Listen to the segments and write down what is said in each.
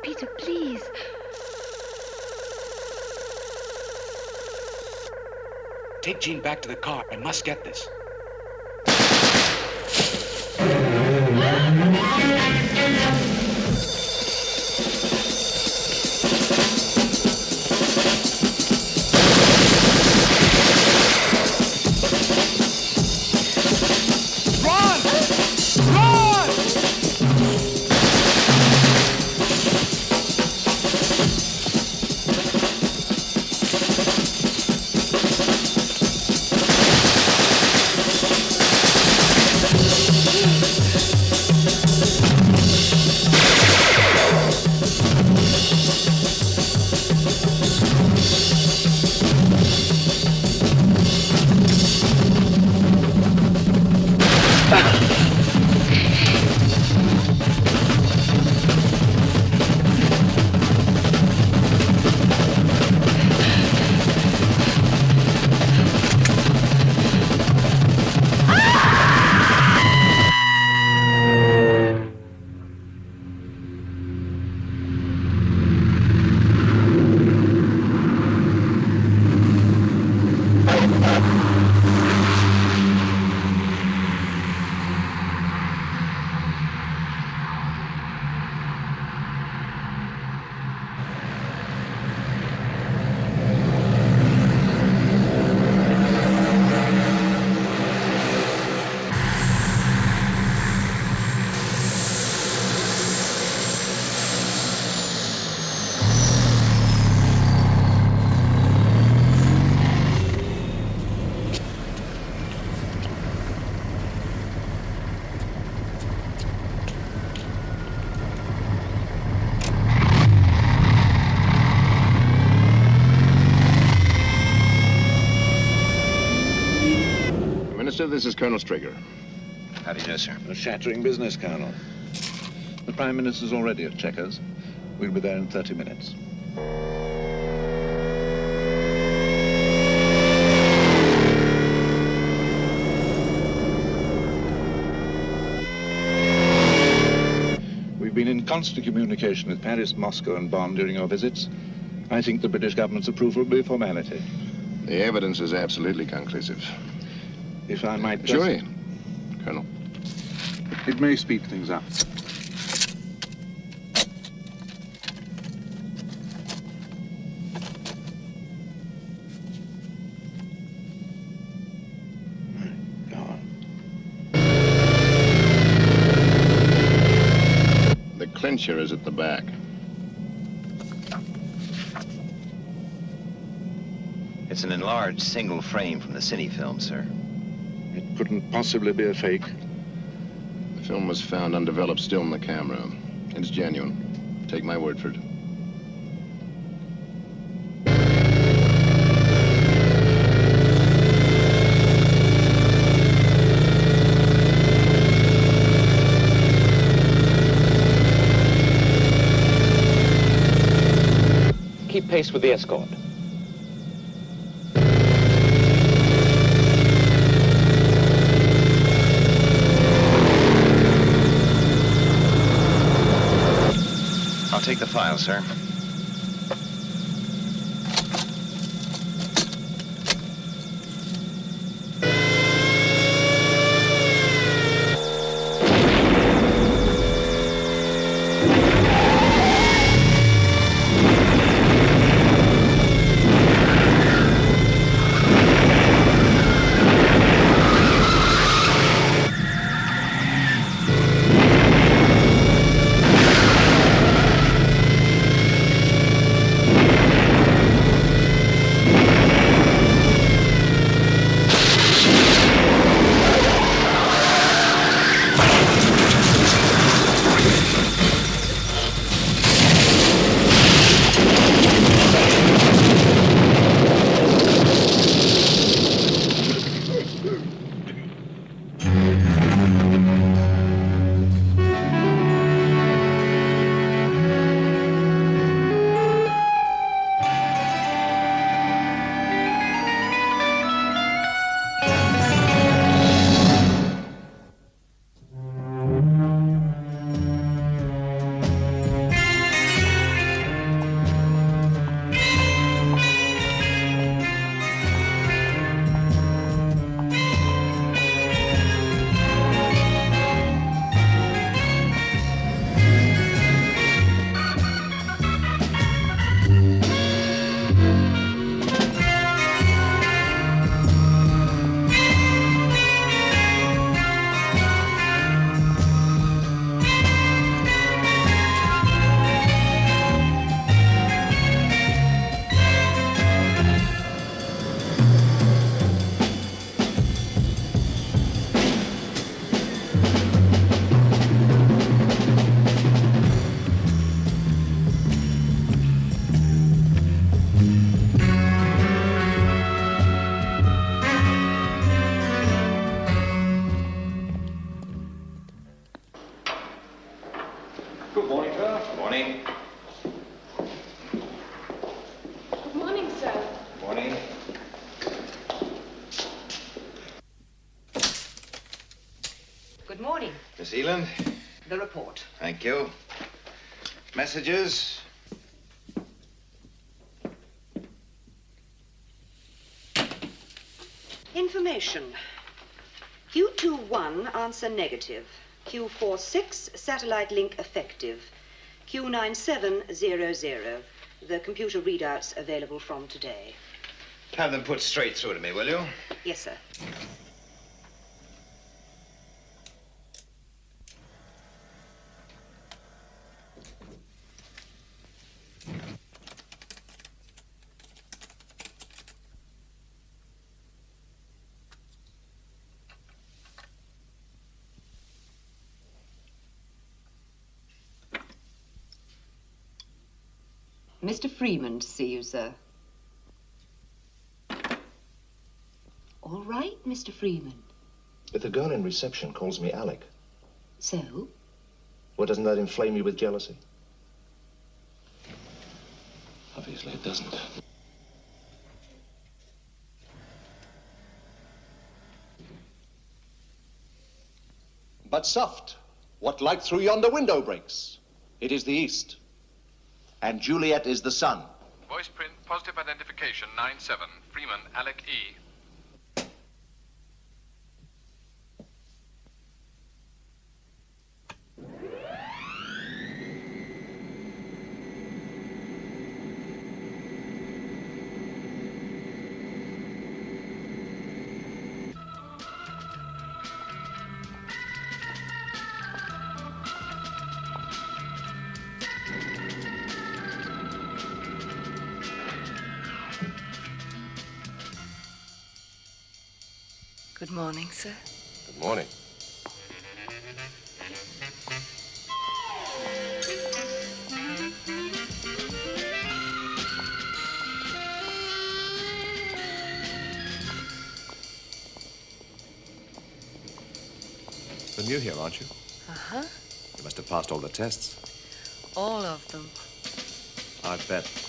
Peter, please. Take Jean back to the car. I must get this. This is Colonel Straker. How do you do, sir? A shattering business, Colonel. The Prime Minister's already at Checkers. We'll be there in 30 minutes. We've been in constant communication with Paris, Moscow, and Bonn during our visits. I think the British government's approval will be a formality. The evidence is absolutely conclusive. If I might just... Sure, Colonel. It may speed things up. My God. The clincher is at the back. It's an enlarged single frame from the cine film, sir. It couldn't possibly be a fake. The film was found undeveloped still in the camera. It's genuine. Take my word for it. Keep pace with the escort. I'll take the file, sir. Morning. Good morning, sir. Morning. Good morning. Miss Eland. The report. Thank you. Messages? Information. Q21, answer negative. Q46, satellite link effective. Q9700. The computer readouts available from today. Have them put straight through to me, will you? Yes, sir. Mr. Freeman to see you, sir. All right, Mr. Freeman. If the girl in reception calls me Alec, So? well, doesn't that inflame you with jealousy? Obviously it doesn't. But soft, what light through yonder window breaks? It is the east. And Juliet is the sun. Voice print, positive identification, 9-7. Freeman, Alec E. Good morning, sir. Good morning. You're new here, aren't you? Uh-huh. You must have passed all the tests. All of them. I bet.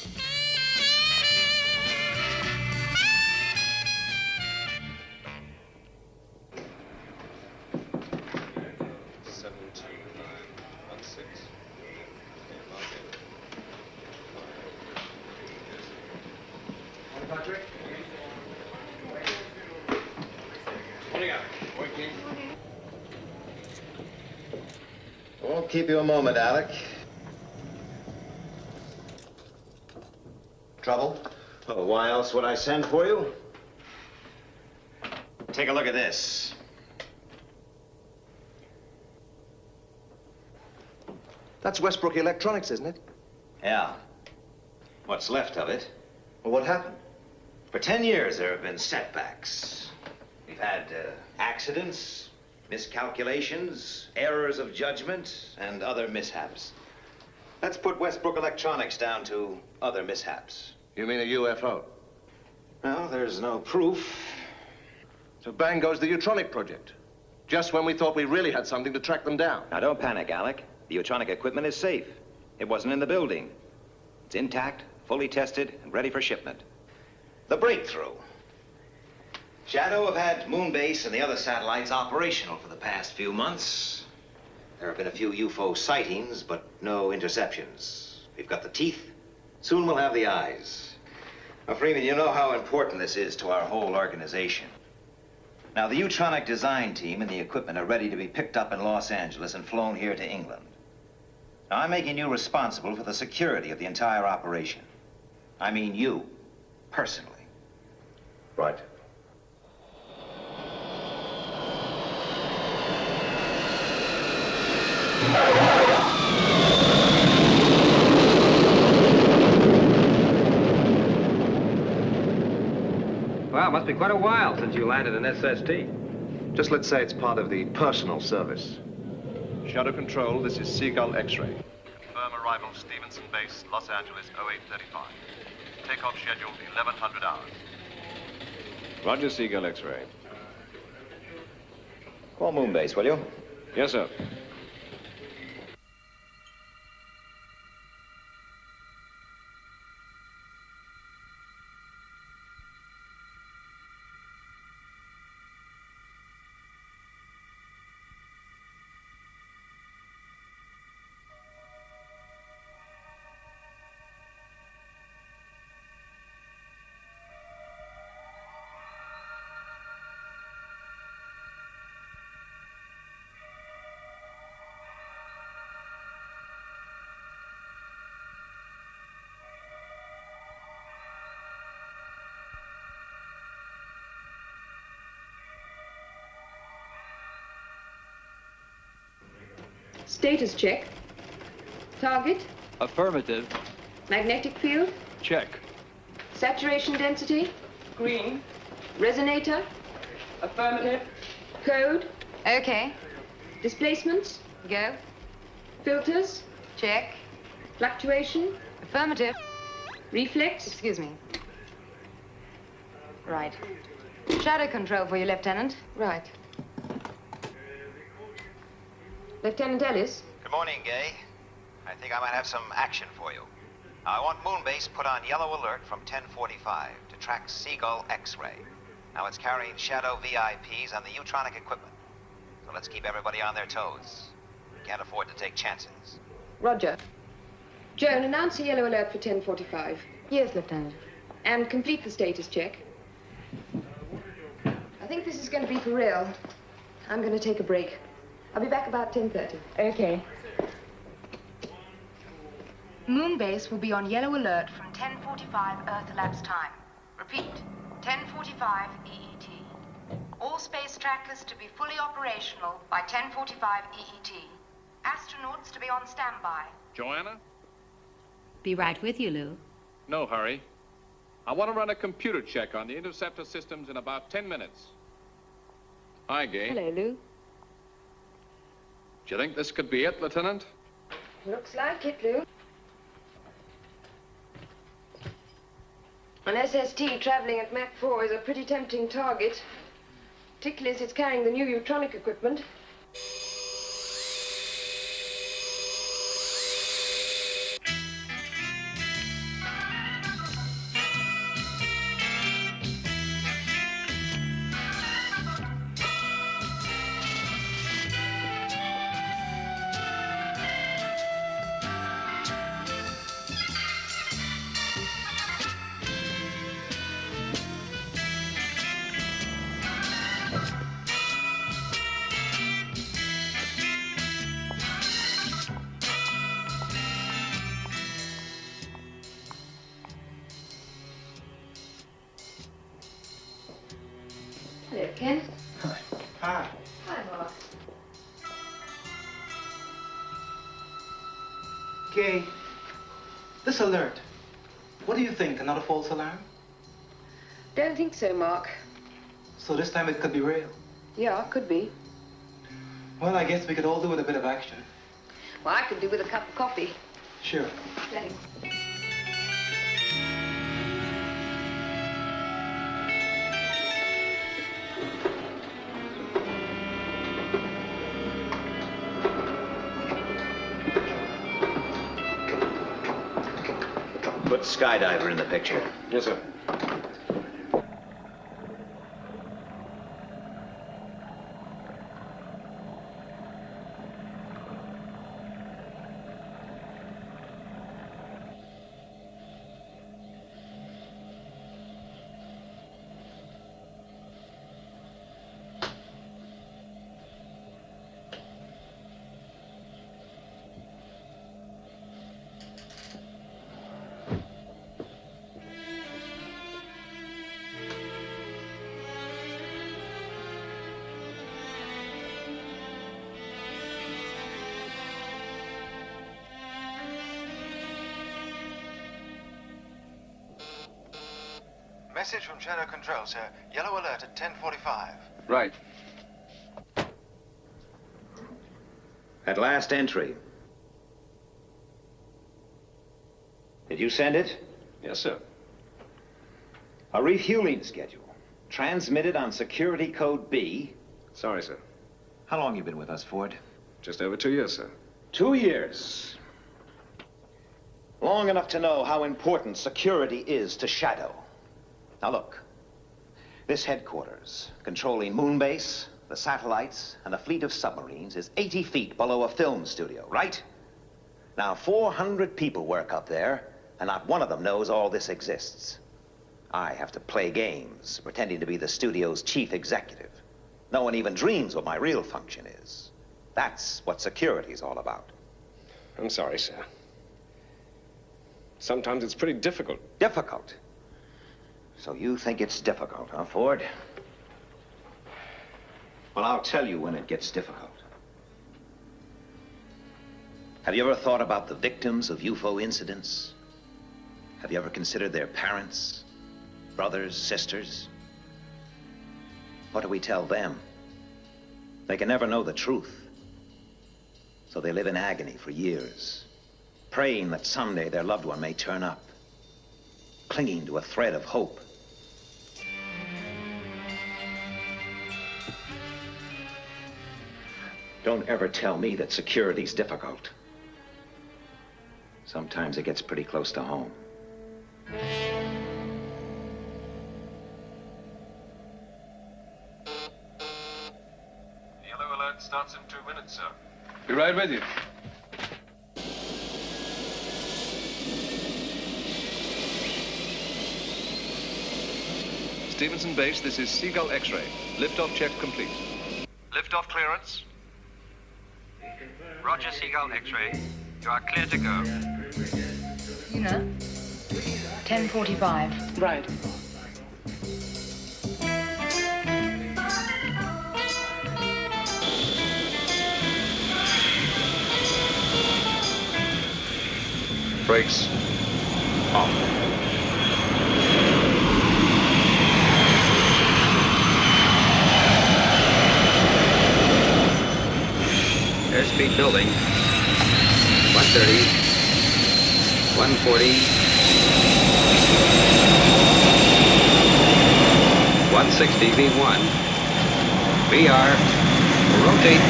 Won't keep you a moment, Alec. Trouble? Oh, why else would I send for you? Take a look at this. That's Westbrook Electronics, isn't it? Yeah. What's left of it. Well, what happened? For 10 years, there have been setbacks. We've had accidents, miscalculations, errors of judgment, and other mishaps. Let's put Westbrook Electronics down to other mishaps. You mean a UFO? Well, there's no proof. So bang goes the Utronic project. Just when we thought we really had something to track them down. Now, don't panic, Alec. The Utronic equipment is safe. It wasn't in the building. It's intact, fully tested, and ready for shipment. The breakthrough. Shadow have had Moonbase and the other satellites operational for the past few months. There have been a few UFO sightings, but no interceptions. We've got the teeth. Soon we'll have the eyes. Now, Freeman, you know how important this is to our whole organization. Now, the Utronic design team and the equipment are ready to be picked up in Los Angeles and flown here to England. Now, I'm making you responsible for the security of the entire operation. I mean you, personally. Right. Wow, must be quite a while since you landed an SST. Just let's say it's part of the personal service. Shadow Control, this is Seagull X-ray. Confirm arrival Stevenson Base, Los Angeles, 0835. Takeoff scheduled 1100 hours. Roger, Seagull X-ray. Call Moonbase, will you? Yes, sir. Status check. Target. Affirmative. Magnetic field. Check. Saturation density. Green. Resonator. Affirmative. Code. Okay. Displacements. Go. Filters. Check. Fluctuation. Affirmative. Reflex. Excuse me. Right. Shadow control for you, Lieutenant. Right. Lieutenant Ellis. Good morning, Gay. I think I might have some action for you. Now, I want Moonbase put on yellow alert from 1045 to track Seagull X-ray. Now, it's carrying shadow VIPs on the Utronic equipment. So let's keep everybody on their toes. We can't afford to take chances. Roger. Joan, announce a yellow alert for 1045. Yes, Lieutenant. And complete the status check. I think this is going to be for real. I'm going to take a break. I'll be back about 10:30. Okay. Moonbase will be on yellow alert from 10:45 Earth elapsed time. Repeat, 10:45 EET. All space trackers to be fully operational by 10:45 EET. Astronauts to be on standby. Joanna? Be right with you, Lou. No hurry. I want to run a computer check on the interceptor systems in about 10 minutes. Hi, Gay. Hello, Lou. Do you think this could be it, Lieutenant? Looks like it, Lou. An SST traveling at Mach 4 is a pretty tempting target, particularly as it's carrying the new Utronic equipment. Hello, Ken. Hi. Hi. Hi, Mark. Gay, this alert, what do you think? Another false alarm? Don't think so, Mark. So this time it could be real? Yeah, could be. Well, I guess we could all do with a bit of action. Well, I could do with a cup of coffee. Sure. Thanks. Put Skydiver in the picture. Yes, sir. Message from Shadow Control, sir. Yellow alert at 10:45. Right. At last entry. Did you send it? Yes, sir. A refueling schedule. Transmitted on security code B. Sorry, sir. How long you been with us, Ford? Just over 2 years, sir. 2 years. Long enough to know how important security is to Shadow. Now look, this headquarters, controlling Moonbase, the satellites, and a fleet of submarines, is 80 feet below a film studio, right? Now, 400 people work up there, and not one of them knows all this exists. I have to play games, pretending to be the studio's chief executive. No one even dreams what my real function is. That's what security's all about. I'm sorry, sir. Sometimes it's pretty difficult. Difficult? So you think it's difficult, huh, Ford? Well, I'll tell you when it gets difficult. Have you ever thought about the victims of UFO incidents? Have you ever considered their parents, brothers, sisters? What do we tell them? They can never know the truth. So they live in agony for years, praying that someday their loved one may turn up, clinging to a thread of hope. Don't ever tell me that security's difficult. Sometimes it gets pretty close to home. Yellow alert starts in 2 minutes, sir. Be right with you. Stevenson Base, this is Seagull X-ray. Liftoff check complete. Liftoff clearance. Roger, Seagull X-ray. You are clear to go. You know, 10:45. Right. Brakes off. Airspeed building. 130. 140. 160 V1. VR. Rotate.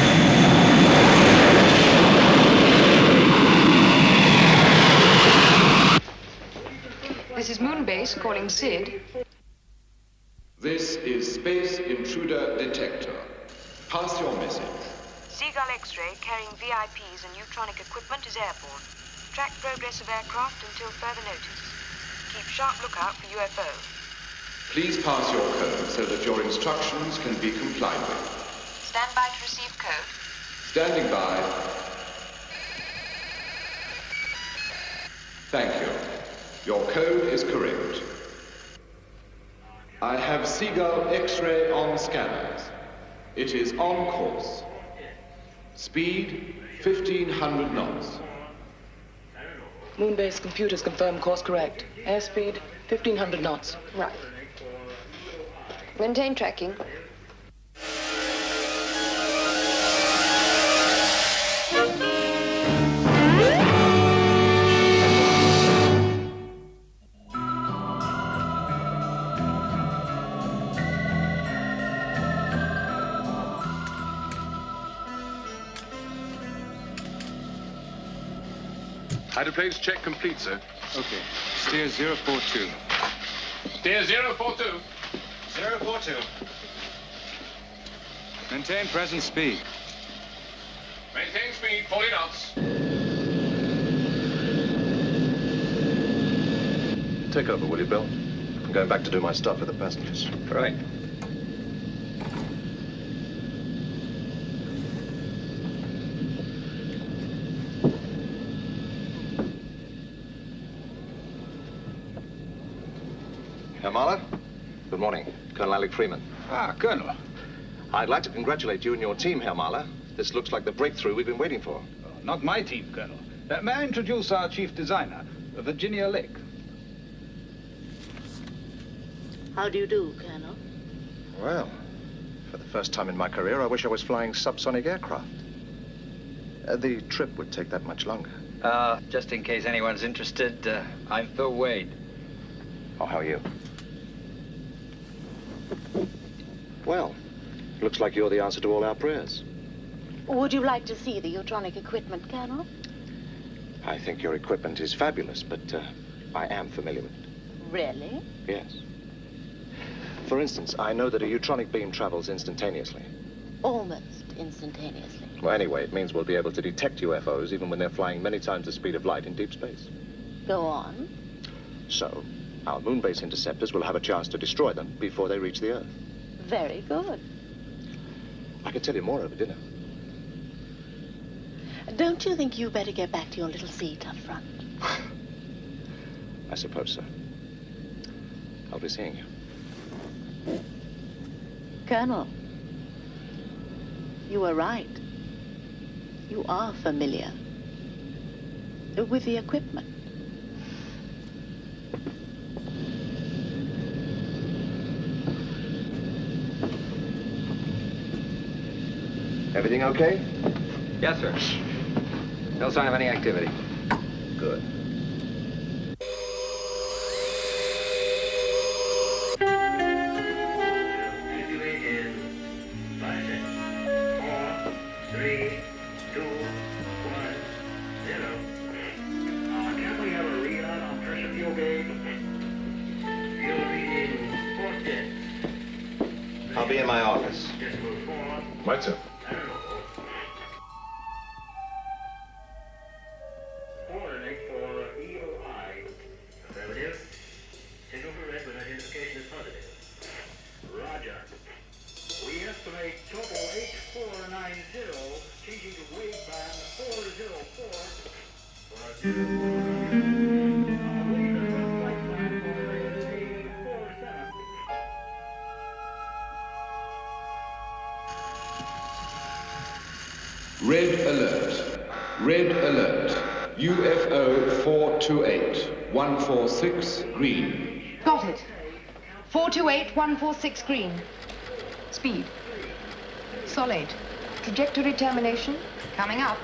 This is Moonbase calling Sid. This is Space Intruder Detector. Pass your message. Seagull X-ray carrying VIPs and neutronic equipment is airborne. Track progress of aircraft until further notice. Keep sharp lookout for UFO. Please pass your code so that your instructions can be complied with. Stand by to receive code. Standing by. Thank you. Your code is correct. I have Seagull X-ray on scanners. It is on course. Speed 1500 knots. Moonbase computers confirm course correct. Airspeed 1500 knots. Right. Maintain tracking. Hydroplanes check complete, sir. Okay. Steer 042. Steer 042. 042. Maintain present speed. Maintain speed, 40 knots. Take over, will you, Bill? I'm going back to do my stuff with the passengers. Right. Herr Mahler? Good morning. Colonel Alec Freeman. Ah, Colonel. I'd like to congratulate you and your team, Herr Mahler. This looks like the breakthrough we've been waiting for. Not my team, Colonel. May I introduce our chief designer, Virginia Lake? How do you do, Colonel? Well, for the first time in my career, I wish I was flying subsonic aircraft. The trip would take that much longer. Just in case anyone's interested, I'm Phil Wade. Oh, how are you? Well, looks like you're the answer to all our prayers. Would you like to see the Utronic equipment, Colonel? I think your equipment is fabulous, but I am familiar with it. Really? Yes. For instance, I know that a Utronic beam travels instantaneously. Almost instantaneously. Well, anyway, it means we'll be able to detect UFOs even when they're flying many times the speed of light in deep space. Go on. So, our moon-base interceptors will have a chance to destroy them before they reach the Earth. Very good. I could tell you more over dinner. Don't you think you better get back to your little seat up front? I suppose so. I'll be seeing you. Colonel, you were right. You are familiar. with the equipment. Everything okay? Yes, sir. No sign of any activity. Good. I'll be in my office. Right, sir. Coordinate for EOI. Affirmative. Signal for red when identification is positive. Roger. We estimate total H490, changing to wave band 404. Red alert. Red alert. UFO 428. 146 green. Got it. 428-146 green. Speed. Solid. Trajectory termination. Coming up.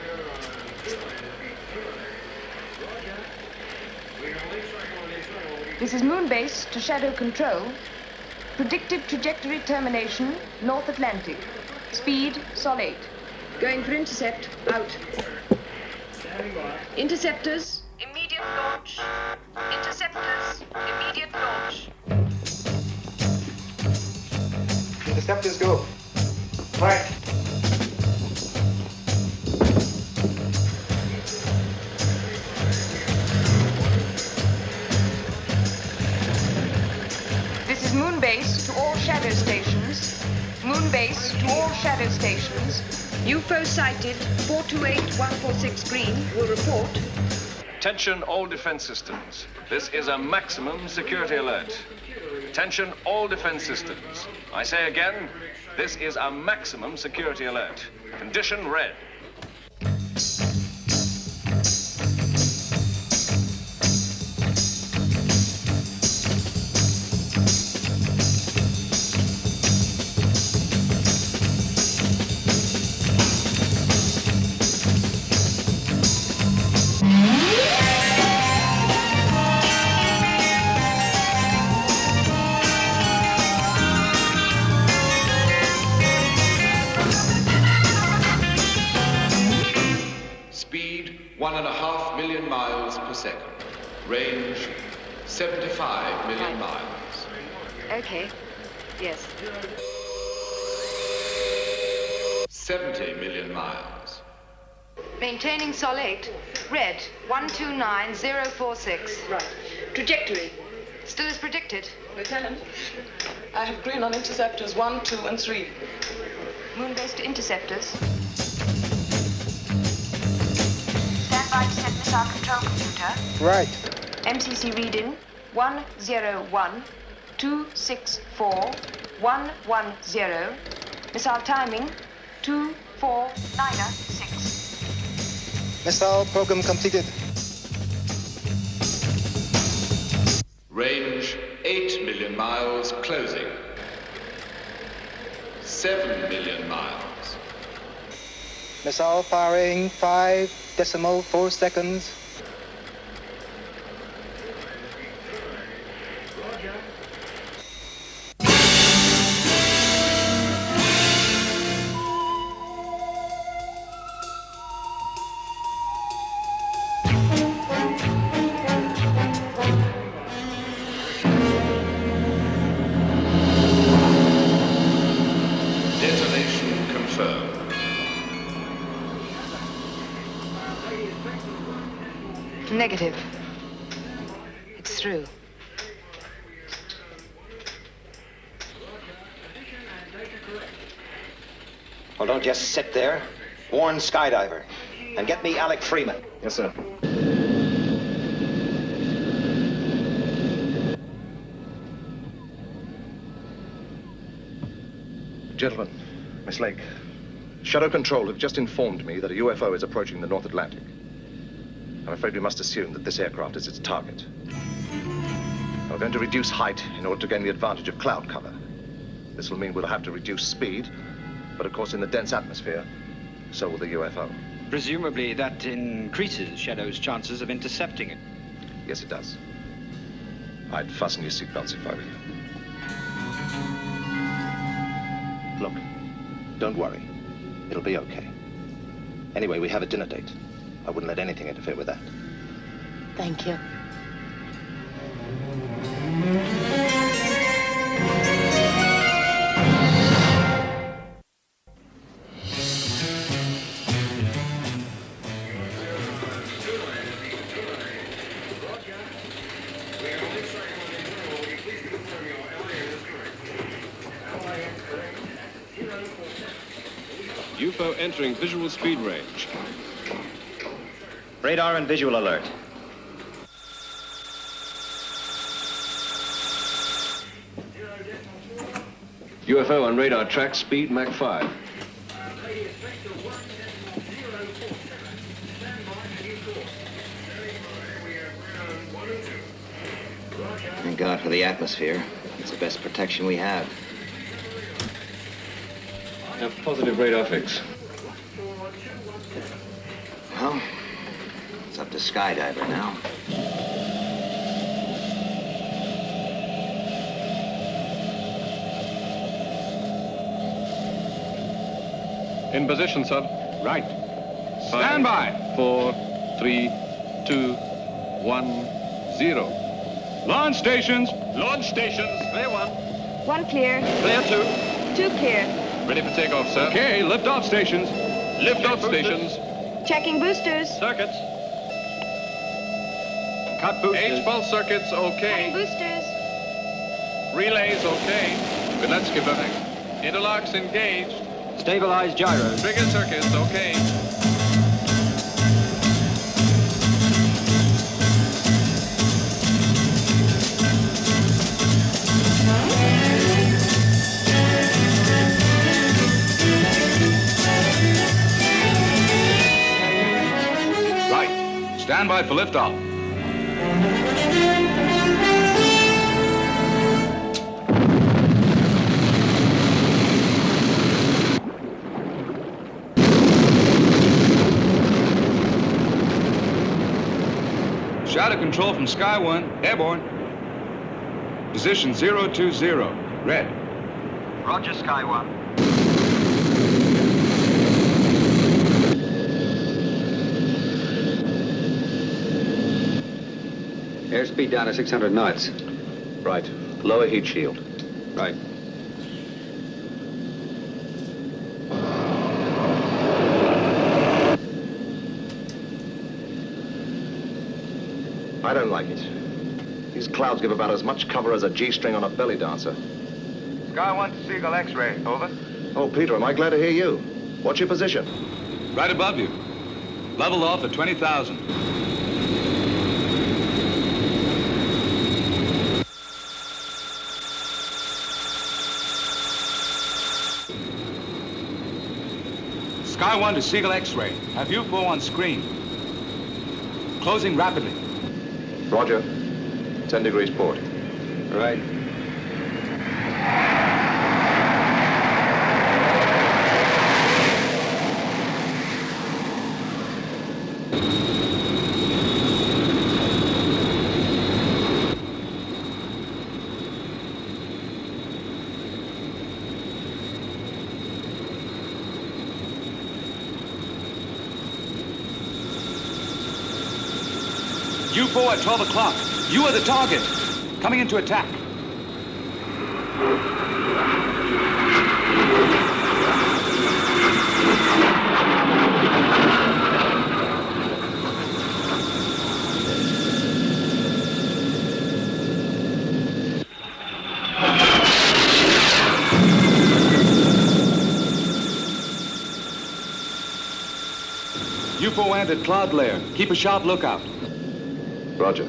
This is Moonbase to Shadow Control. Predicted trajectory termination, North Atlantic. Speed, solid. Going for intercept, out. Interceptors. Immediate launch. Interceptors. Immediate launch. Interceptors go. Right. This is Moonbase to all shadow stations. Moonbase to all shadow stations. UFO sighted, 428-146 green, will report. Attention all defense systems. This is a maximum security alert. Attention all defense systems. I say again, this is a maximum security alert. Condition red. Speed 1.5 million miles per second. Range 75 million miles. Okay. Yes. 70 million miles. Maintaining solid. Red, 129046. Right. Trajectory. Still as predicted. Lieutenant, I have green on interceptors 1, 2, and 3. Moonbase to interceptors. Standby to set missile control computer. Right. MCC reading 101-264-110. Missile timing 2496. Missile program completed. Range 8 million miles closing. 7 million miles. Missile firing 5.4 seconds. Detonation confirmed. Negative. It's through. Well, don't just sit there. Warn Skydiver. And get me Alec Freeman. Yes, sir. Gentlemen, Miss Lake, Shadow Control have just informed me that a UFO is approaching the North Atlantic. I'm afraid we must assume that this aircraft is its target. We're going to reduce height in order to gain the advantage of cloud cover. This will mean we'll have to reduce speed, but of course in the dense atmosphere, so will the UFO. Presumably that increases Shadow's chances of intercepting it. Yes, it does. I'd fasten your seatbelts if I were you. Look, don't worry. It'll be okay. Anyway, we have a dinner date. I wouldn't let anything interfere with that. Thank you. UFO entering visual speed range. Radar and visual alert. UFO on radar track, speed Mach 5. Thank God for the atmosphere. It's the best protection we have. Have positive radar fix. Well, it's up to skydiver now. In position, sir. Right. Stand by. 4, 3, 2, 1, 0. Launch stations. Launch stations. Clear 1. 1 clear. Clear 2. 2 clear. Ready for takeoff, sir. Okay, lift-off stations. Lift-off stations. Checking boosters. Circuits. Cut boosters. H-pulse circuits, okay. Cutting boosters. Relays, okay. Good, let's skip everything. Interlocks engaged. Stabilize gyros. Trigger circuits, okay. Right. Stand by for liftoff. Shadow control from Sky 1, airborne. Position 020, red. Roger, Sky 1. Airspeed down to 600 knots. Right. Lower heat shield. Right. I don't like it. These clouds give about as much cover as a G-string on a belly dancer. Sky 1 to Seagull X-ray. Over. Oh, Peter, am I glad to hear you. What's your position? Right above you. Leveled off at 20,000. Sky 1 to Seagull X-ray. Have UFO on screen. Closing rapidly. Roger. 10 degrees port. Right. UFO at 12 o'clock. You are the target. Coming into attack. UFO entered cloud layer. Keep a sharp lookout. Roger.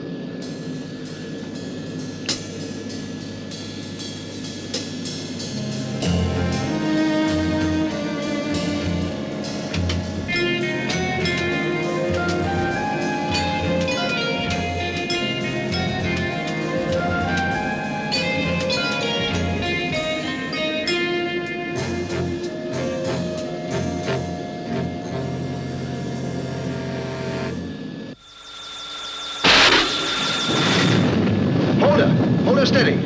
steady.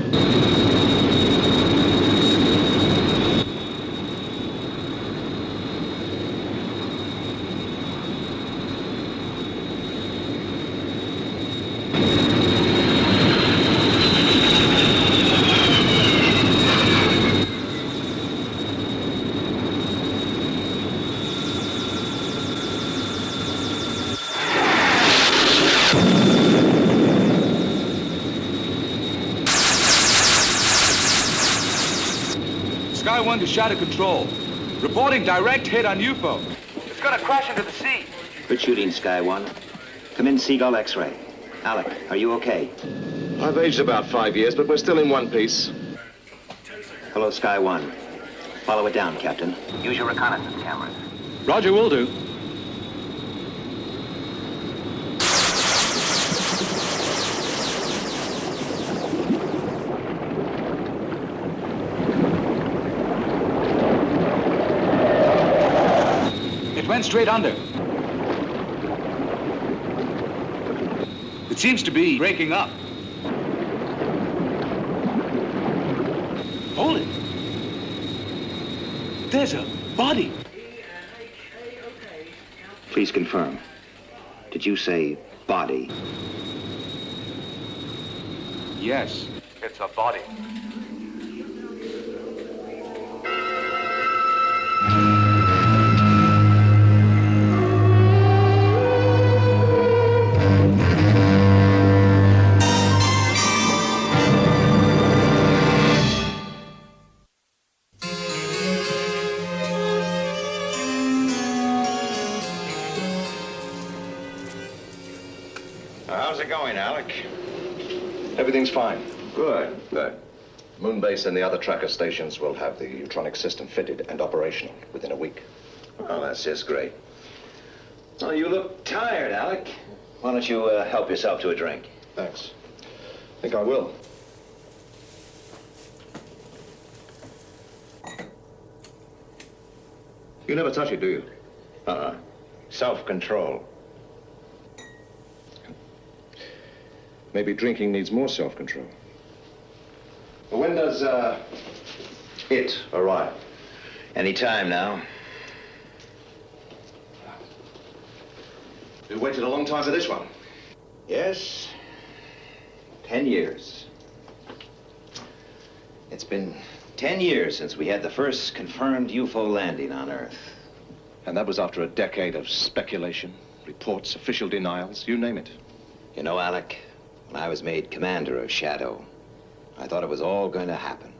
Sky 1 to Shadow Control. Reporting direct hit on UFO. It's gonna crash into the sea. Good shooting, Sky 1. Come in, Seagull X-ray. Alec, are you okay? I've aged about 5 years, but we're still in one piece. Hello, Sky 1. Follow it down, Captain. Use your reconnaissance cameras. Roger, will do. It went straight under. It seems to be breaking up. Hold it. There's a body. Please confirm. Did you say body? Yes, it's a body. How's it going, Alec? Everything's fine. Good. Good. Moonbase and the other tracker stations will have the Utronic system fitted and operational within a week. Well, that's just great. Well, you look tired, Alec. Why don't you help yourself to a drink? Thanks. I think I will. You never touch it, do you? Uh-uh. Self-control. Maybe drinking needs more self-control. Well, when does, it arrive? Any time now. We waited a long time for this one. Yes. 10 years. It's been 10 years since we had the first confirmed UFO landing on Earth. And that was after a decade of speculation, reports, official denials, you name it. You know, Alec, when I was made commander of Shadow, I thought it was all going to happen.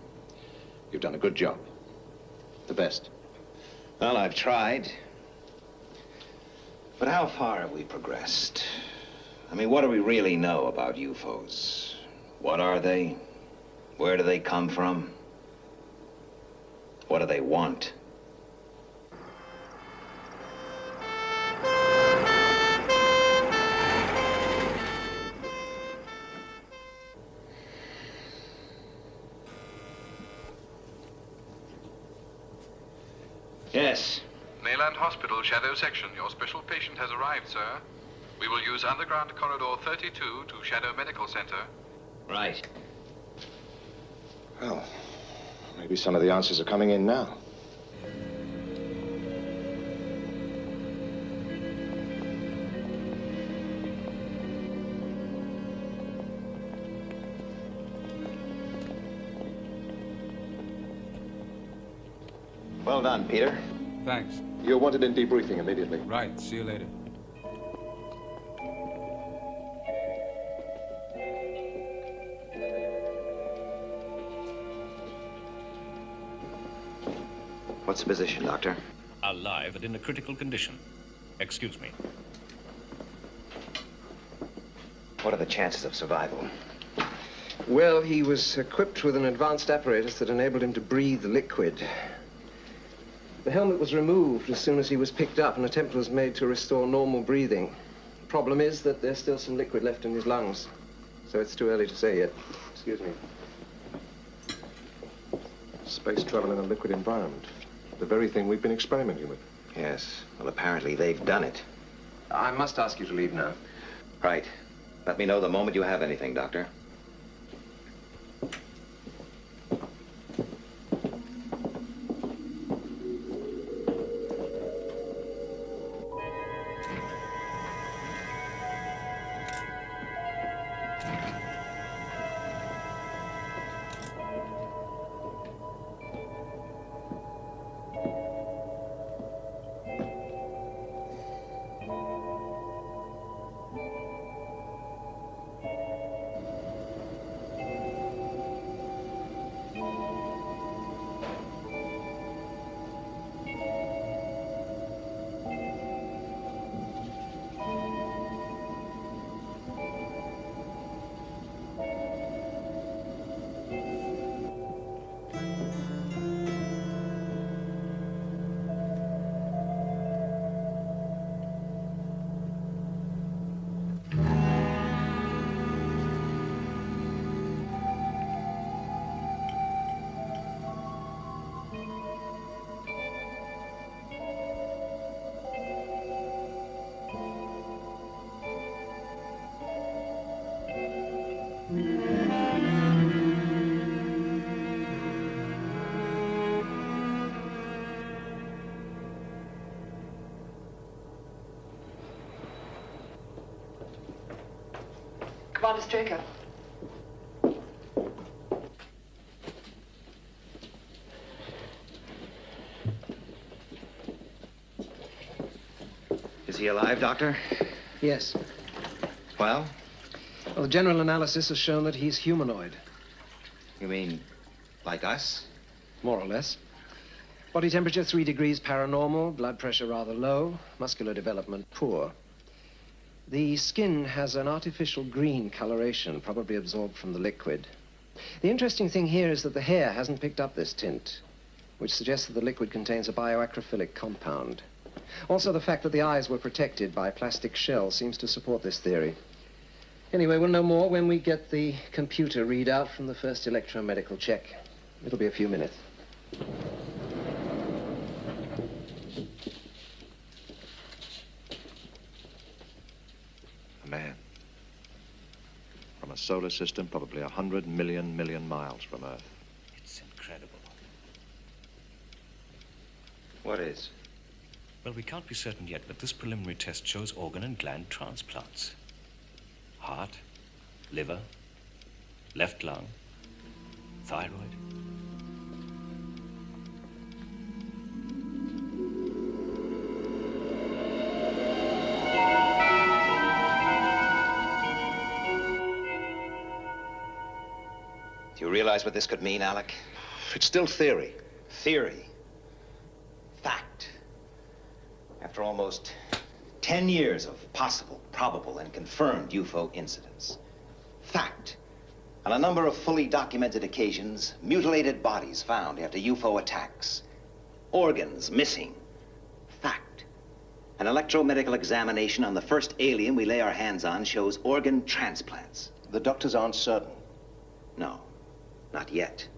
You've done a good job. The best. Well, I've tried. But how far have we progressed? I mean, what do we really know about UFOs? What are they? Where do they come from? What do they want? Yes. Mayland Hospital, Shadow Section. Your special patient has arrived, sir. We will use underground corridor 32 to Shadow Medical Center. Right. Well, maybe some of the answers are coming in now. Well done, Peter. Thanks. You're wanted in debriefing immediately. Right. See you later. What's the position, Doctor? Alive and in a critical condition. Excuse me. What are the chances of survival? Well, he was equipped with an advanced apparatus that enabled him to breathe liquid. The helmet was removed as soon as he was picked up, and an attempt was made to restore normal breathing. The problem is that there's still some liquid left in his lungs, so it's too early to say yet. Excuse me. Space travel in a liquid environment. The very thing we've been experimenting with. Yes. Well, apparently they've done it. I must ask you to leave now. Right. Let me know the moment you have anything, Doctor. Commander Straker. Is he alive, Doctor? Yes. Well? Well, the general analysis has shown that he's humanoid. You mean like us? More or less. Body temperature 3 degrees paranormal, blood pressure rather low, muscular development poor. The skin has an artificial green coloration, probably absorbed from the liquid. The interesting thing here is that the hair hasn't picked up this tint, which suggests that the liquid contains a bioacrophilic compound. Also, the fact that the eyes were protected by plastic shells seems to support this theory. Anyway, we'll know more when we get the computer readout from the first electromedical check. It'll be a few minutes. A man. From a solar system probably 100 million miles from Earth. It's incredible. What is? Well, we can't be certain yet, but this preliminary test shows organ and gland transplants. Heart, liver, left lung, thyroid. Do you realize what this could mean, Alec? It's still theory. Theory. Fact. After almost 10 years of possible, probable, and confirmed UFO incidents. Fact. On a number of fully documented occasions, mutilated bodies found after UFO attacks. Organs missing. Fact. An electromedical examination on the first alien we lay our hands on shows organ transplants. The doctors aren't certain. No, not yet.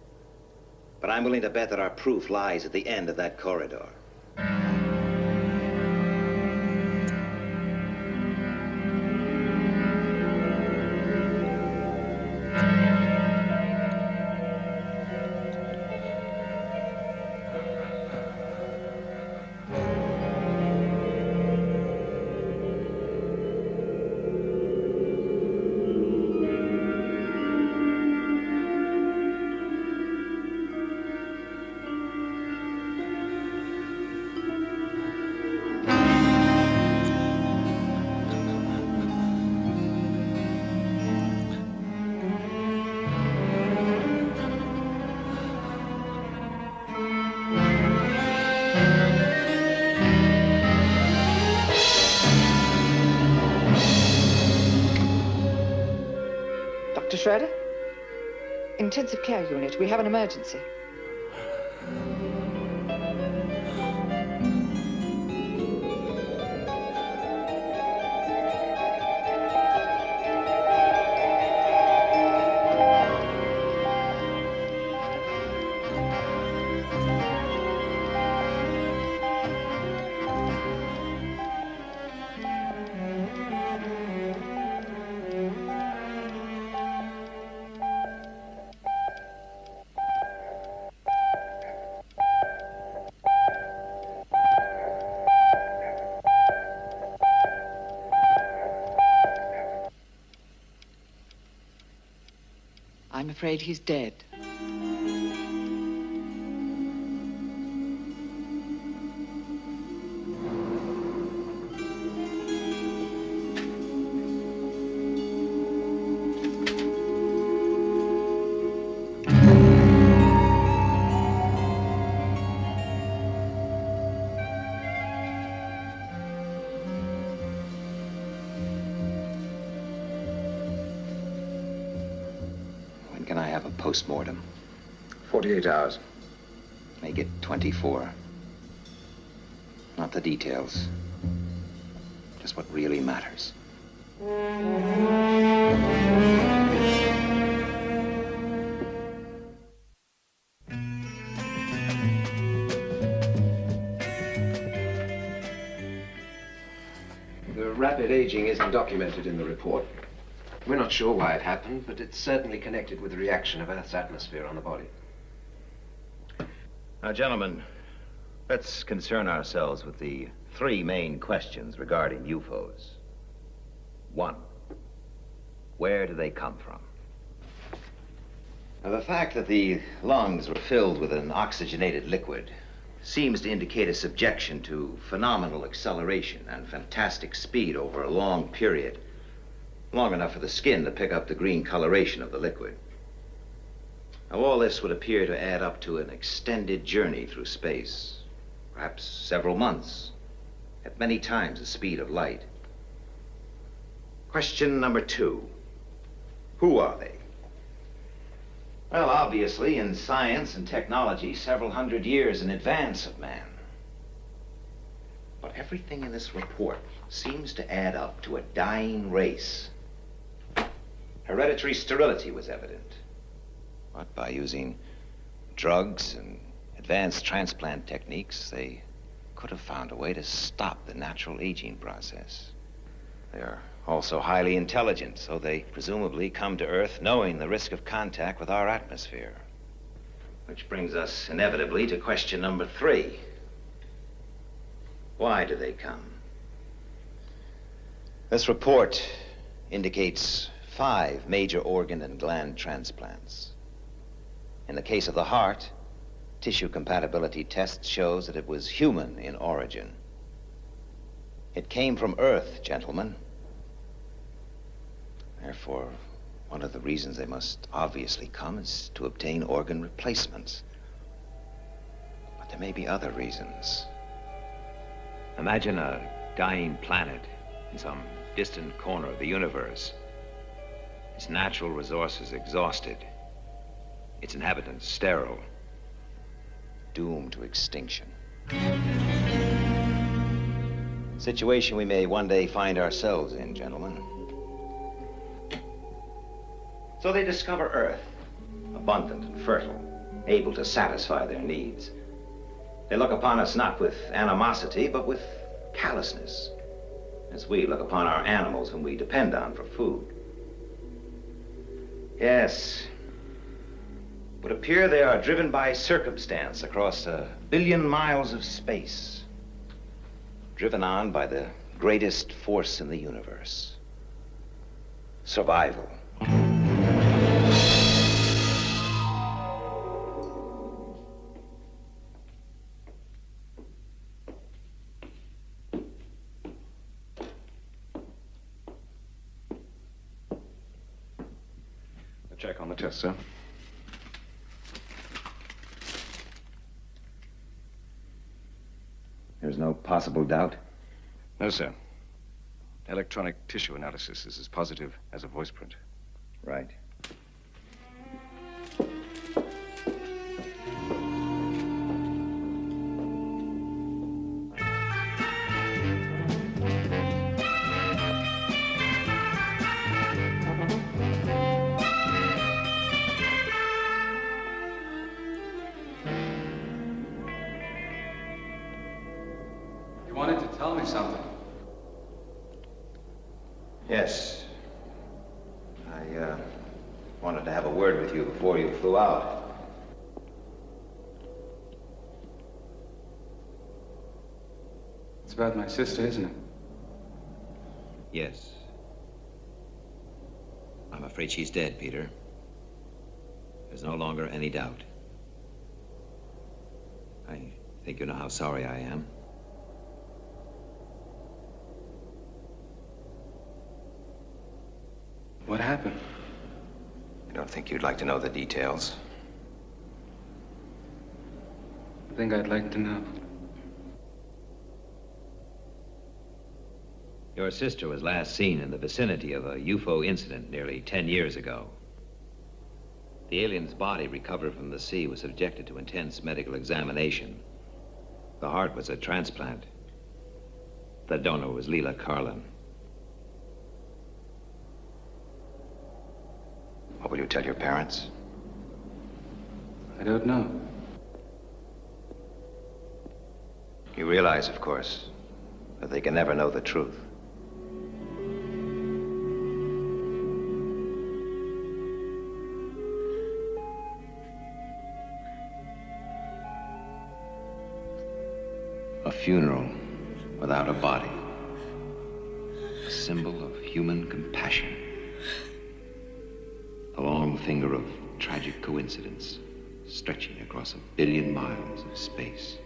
But I'm willing to bet that our proof lies at the end of that corridor. Schroeder? Intensive care unit. We have an emergency. I'm afraid he's dead. Can I have a post-mortem? 48 hours. Make it 24. Not the details. Just what really matters. The rapid aging isn't documented in the report. We're not sure why it happened, but it's certainly connected with the reaction of Earth's atmosphere on the body. Now, gentlemen, let's concern ourselves with the three main questions regarding UFOs. 1. Where do they come from? Now, the fact that the lungs were filled with an oxygenated liquid seems to indicate a subjection to phenomenal acceleration and fantastic speed over a long period, long enough for the skin to pick up the green coloration of the liquid. Now, all this would appear to add up to an extended journey through space, perhaps several months, at many times the speed of light. Question number 2. Who are they? Well, obviously, in science and technology, several hundred years in advance of man. But everything in this report seems to add up to a dying race. Hereditary sterility was evident. But by using drugs and advanced transplant techniques, they could have found a way to stop the natural aging process. They're also highly intelligent, so they presumably come to Earth knowing the risk of contact with our atmosphere. Which brings us inevitably to question number 3. Why do they come? This report indicates 5 major organ and gland transplants. In the case of the heart, tissue compatibility tests shows that it was human in origin. It came from Earth, gentlemen. Therefore, one of the reasons they must obviously come is to obtain organ replacements. But there may be other reasons. Imagine a dying planet in some distant corner of the universe. Its natural resources exhausted. Its inhabitants sterile. Doomed to extinction. Situation we may one day find ourselves in, gentlemen. So they discover Earth, abundant and fertile, able to satisfy their needs. They look upon us not with animosity, but with callousness, as we look upon our animals whom we depend on for food. Yes, it would appear they are driven by circumstance across 1 billion miles of space, driven on by the greatest force in the universe, survival. Check on the test, sir. There's no possible doubt? No, sir. Electronic tissue analysis is as positive as a voice print. Right. You wanted to tell me something. Yes. I wanted to have a word with you before you flew out. It's about my sister, isn't it? Yes. I'm afraid she's dead, Peter. There's no longer any doubt. I think you know how sorry I am. What happened? I don't think you'd like to know the details. I think I'd like to know. Your sister was last seen in the vicinity of a UFO incident nearly 10 years ago. The alien's body recovered from the sea was subjected to intense medical examination. The heart was a transplant. The donor was Leela Carlin. What will you tell your parents? I don't know. You realize, of course, that they can never know the truth. A funeral without a body. A symbol of human compassion. A long finger of tragic coincidence stretching across 1 billion miles of space.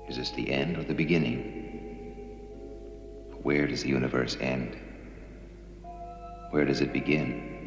Is this the end or the beginning? Where does the universe end? Where does it begin?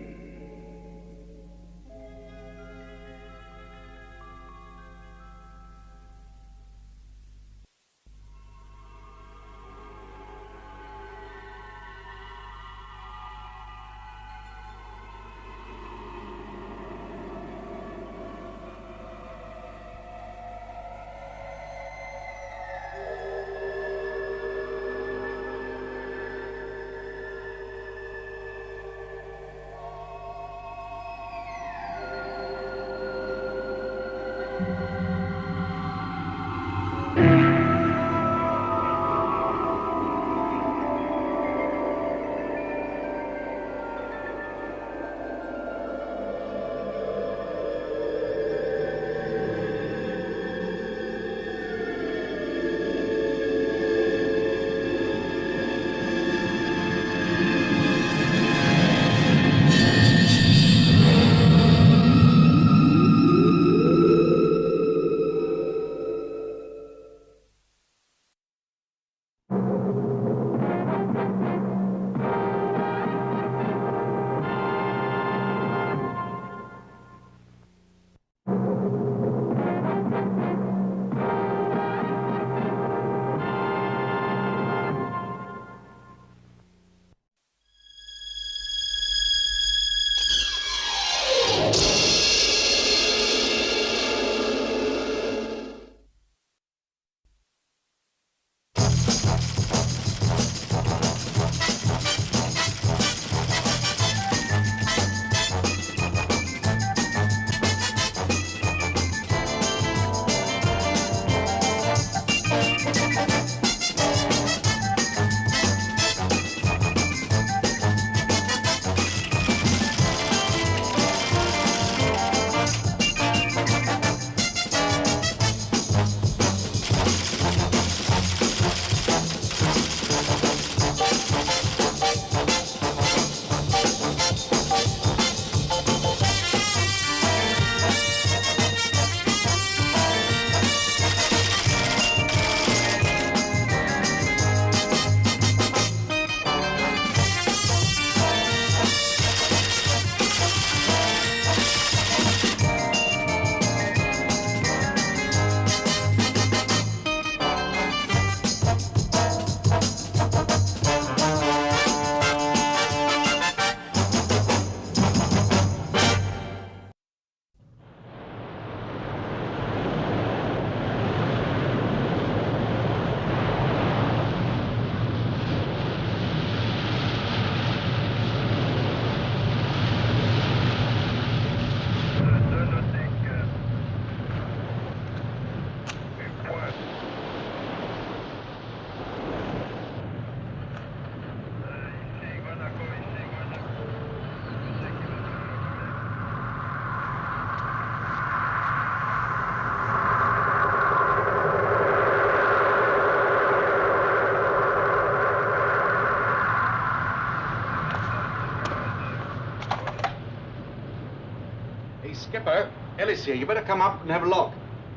Skipper, Ellis here. You better come up and have a look.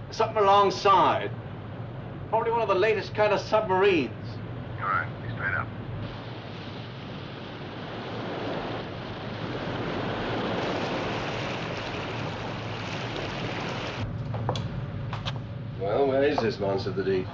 There's something alongside. Probably one of the latest kind of submarines. All right, be straight up. Well, where is this monster of the deep?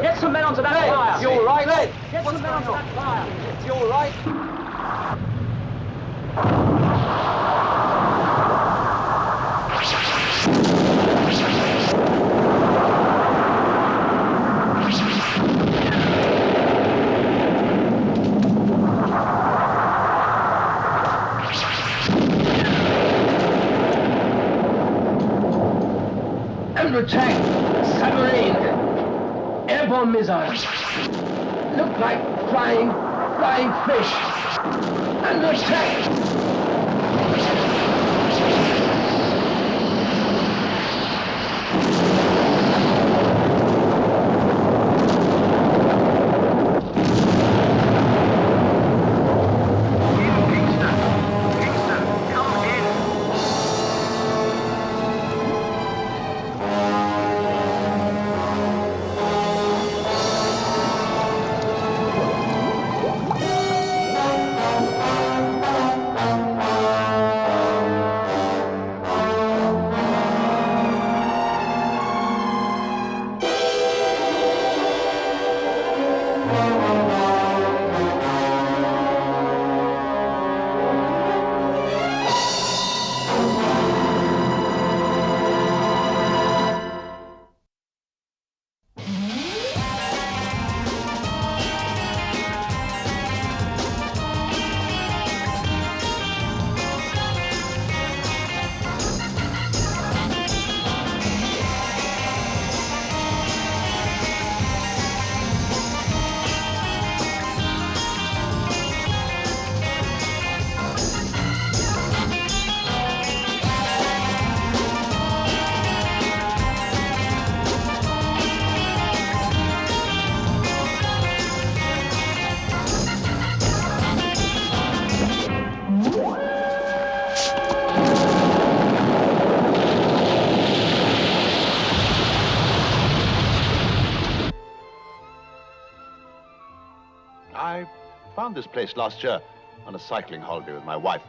Get some men onto that fire. You all right, Ed? Get some men onto that fire. You all right? Under attack! Submarine! Airborne missiles! Look like flying fish! Under attack! I found this place last year on a cycling holiday with my wife.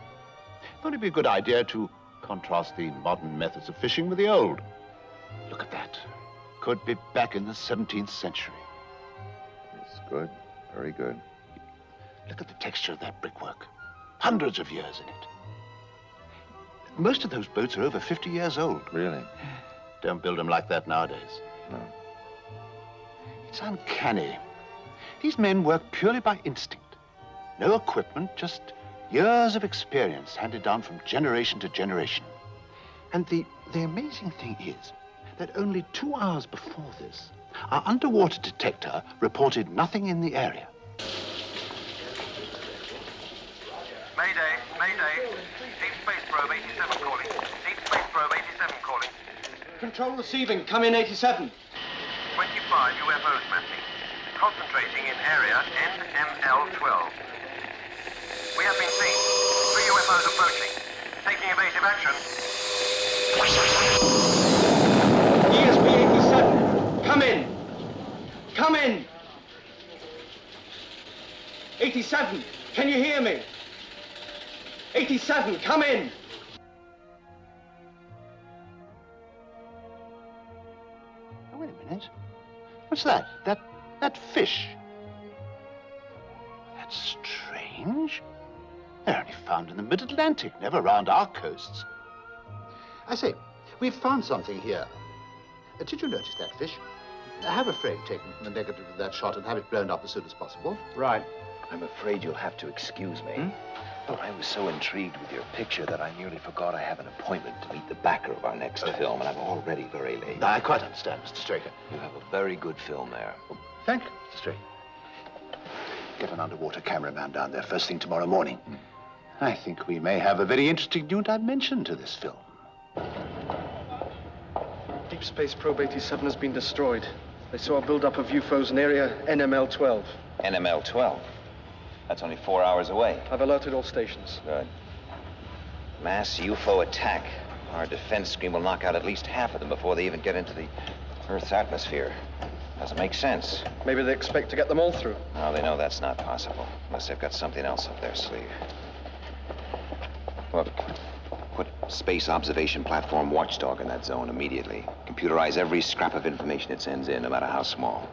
Thought it'd be a good idea to contrast the modern methods of fishing with the old. Look at that. Could be back in the 17th century. It's good. Very good. Look at the texture of that brickwork. Hundreds of years in it. Most of those boats are over 50 years old. Really? Don't build them like that nowadays. No. It's uncanny. These men work purely by instinct. No equipment, just years of experience handed down from generation to generation. And the amazing thing is that only 2 hours before this, our underwater detector reported nothing in the area. Mayday, Mayday. Deep Space Probe 87 calling. Deep Space Probe 87 calling. Control receiving. Come in, 87. 25 UFOs mapping. Concentrating in area NML12. We have been seen. 3 UFOs approaching. Taking evasive action. ESP 87. Come in. Come in. 87. Can you hear me? 87. Come in. Oh, wait a minute. What's that? That fish. That's strange. They're only found in the mid-Atlantic, never around our coasts. I say, we've found something here. Did you notice that fish? Have a frame taken from the negative of that shot and have it blown up as soon as possible. Right. I'm afraid you'll have to excuse me. Oh, I was so intrigued with your picture that I nearly forgot I have an appointment to meet the backer of our next film, and I'm already very late. No, I quite understand, Mr. Straker. You have a very good film there. Thank you, Mr. Straker. Get an underwater cameraman down there first thing tomorrow morning. I think we may have a very interesting new dimension to this film. Deep Space Probe 87 has been destroyed. They saw a buildup of UFOs in area NML12. NML12? That's only 4 hours away. I've alerted all stations. Good. Mass UFO attack. Our defense screen will knock out at least half of them before they even get into the Earth's atmosphere. Doesn't make sense. Maybe they expect to get them all through. No, they know that's not possible, unless they've got something else up their sleeve. Look, put Space Observation Platform Watchdog in that zone immediately. Computerize every scrap of information it sends in, no matter how small.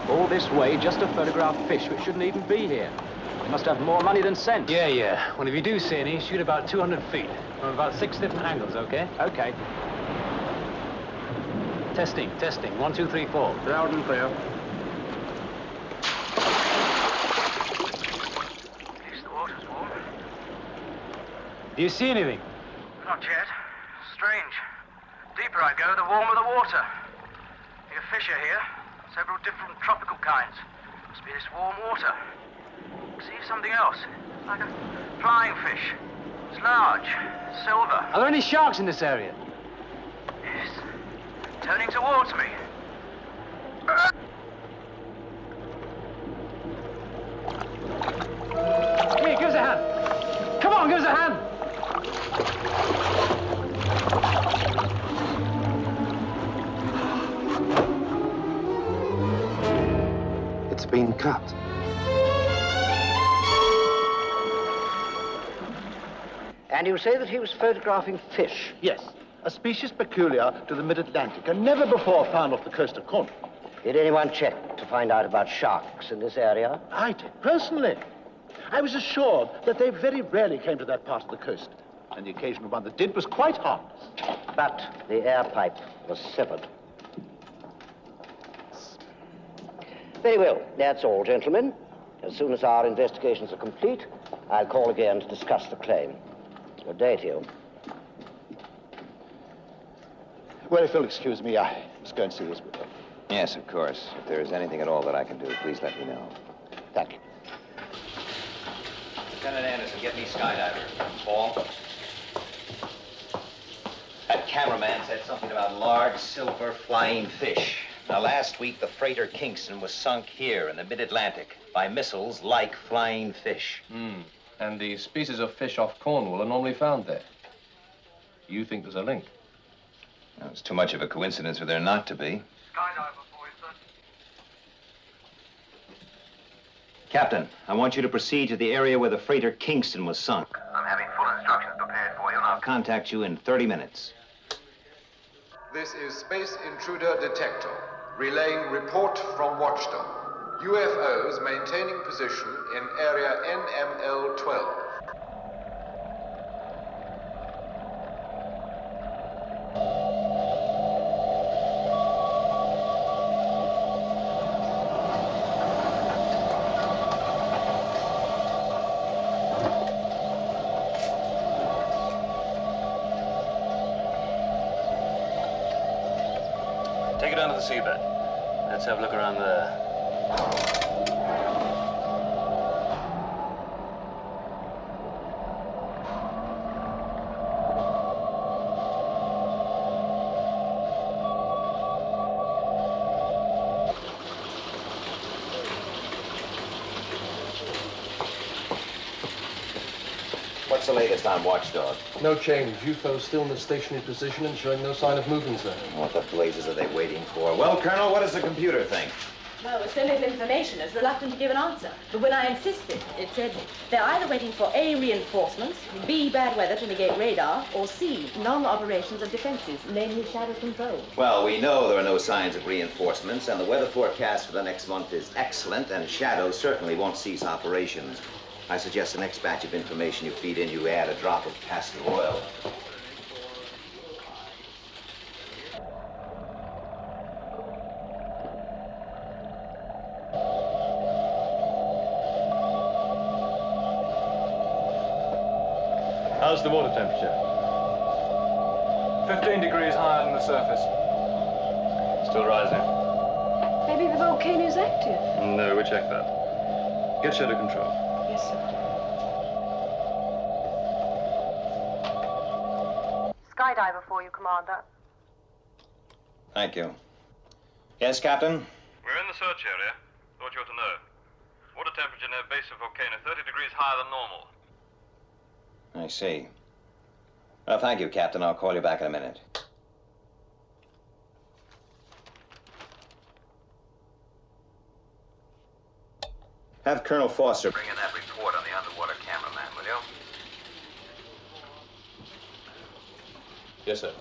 All this way just to photograph fish which shouldn't even be here. You must have more money than sense. Yeah. Well, if you do see any, shoot about 200 feet from about 6 different angles, okay? Okay. Testing. 1, 2, 3, 4. Loud and clear. Do you see anything? Not yet. Strange. Deeper I go, the warmer the water. Your fish are here. Several different tropical kinds. Must be this warm water. See something else. Like a flying fish. It's large. Silver. Are there any sharks in this area? Yes. Turning towards me. Come here, give us a hand. Come on, give us a hand. It's been cut. And you say that he was photographing fish? Yes, a species peculiar to the mid-Atlantic and never before found off the coast of Cornwall. Did anyone check to find out about sharks in this area? I did, personally. I was assured that they very rarely came to that part of the coast, and the occasional one that did was quite harmless. But the air pipe was severed. Very well, that's all, gentlemen. As soon as our investigations are complete, I'll call again to discuss the claim. Good day to you. Well, if you'll excuse me, I must go and see this with her. Yes, of course. If there is anything at all that I can do, please let me know. Thank you. Lieutenant Anderson, get me skydiver. Paul? That cameraman said something about large silver flying fish. Now, last week, the freighter Kingston was sunk here in the mid-Atlantic by missiles like flying fish. And the species of fish off Cornwall are normally found there. You think there's a link? Well, it's too much of a coincidence for there not to be. Captain, I want you to proceed to the area where the freighter Kingston was sunk. I'm having full instructions prepared for you now. I'll contact you in 30 minutes. This is Space Intruder Detector, relaying report from Watchdog. UFOs maintaining position in area NML 12. Take it onto the seabed. Let's have a look around there. What's the latest on Watchdog? No change. UFO still in the stationary position and showing no sign of movement, sir. What the blazes are they waiting for? Well, Colonel, what does the computer think? Well, with so little information, it's reluctant to give an answer. But when I insisted, it said they're either waiting for A, reinforcements, B, bad weather to negate radar, or C, non-operations of defenses, namely shadow control. Well, we know there are no signs of reinforcements, and the weather forecast for the next month is excellent, and Shadow certainly won't cease operations. I suggest the next batch of information you feed in, you add a drop of castor oil. How's the water temperature? 15 degrees higher than the surface. Still rising. Maybe the volcano's active. No, we checked that. Get shadow control. Yes, sir. Skydiver for you, Commander. Thank you. Yes, Captain? We're in the search area. Thought you ought to know. Water temperature near base of volcano 30 degrees higher than normal. I see. Well, thank you, Captain. I'll call you back in a minute. Have Colonel Foster bring in that report on the underwater cameraman, will you? Yes, sir.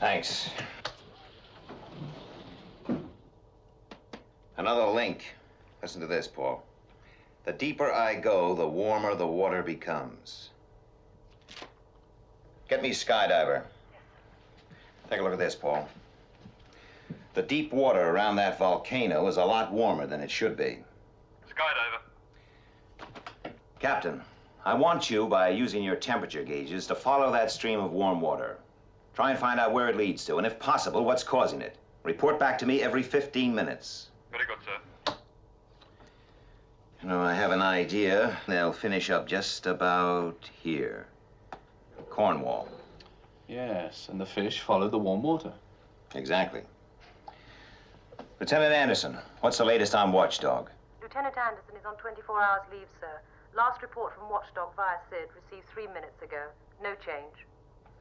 Thanks. Another link. Listen to this, Paul. The deeper I go, the warmer the water becomes. Get me skydiver. Take a look at this, Paul. The deep water around that volcano is a lot warmer than it should be. Skydiver. Captain, I want you, by using your temperature gauges, to follow that stream of warm water. Try and find out where it leads to, and if possible, what's causing it. Report back to me every 15 minutes. Very good, sir. You know, I have an idea. They'll finish up just about here. Cornwall. Yes, and the fish follow the warm water. Exactly. Lieutenant Anderson, what's the latest on Watchdog? Lieutenant Anderson is on 24 hours leave, sir. Last report from Watchdog via SID received 3 minutes ago. No change.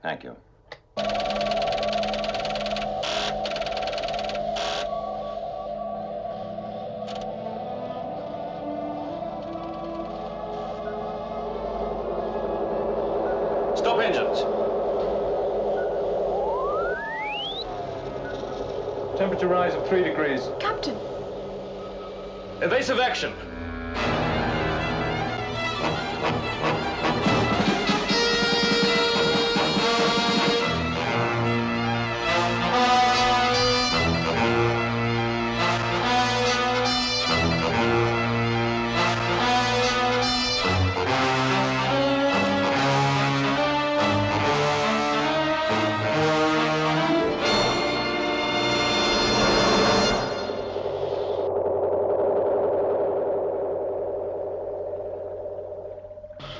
Thank you. Stop engines. Temperature rise of 3 degrees. Captain! Evasive action.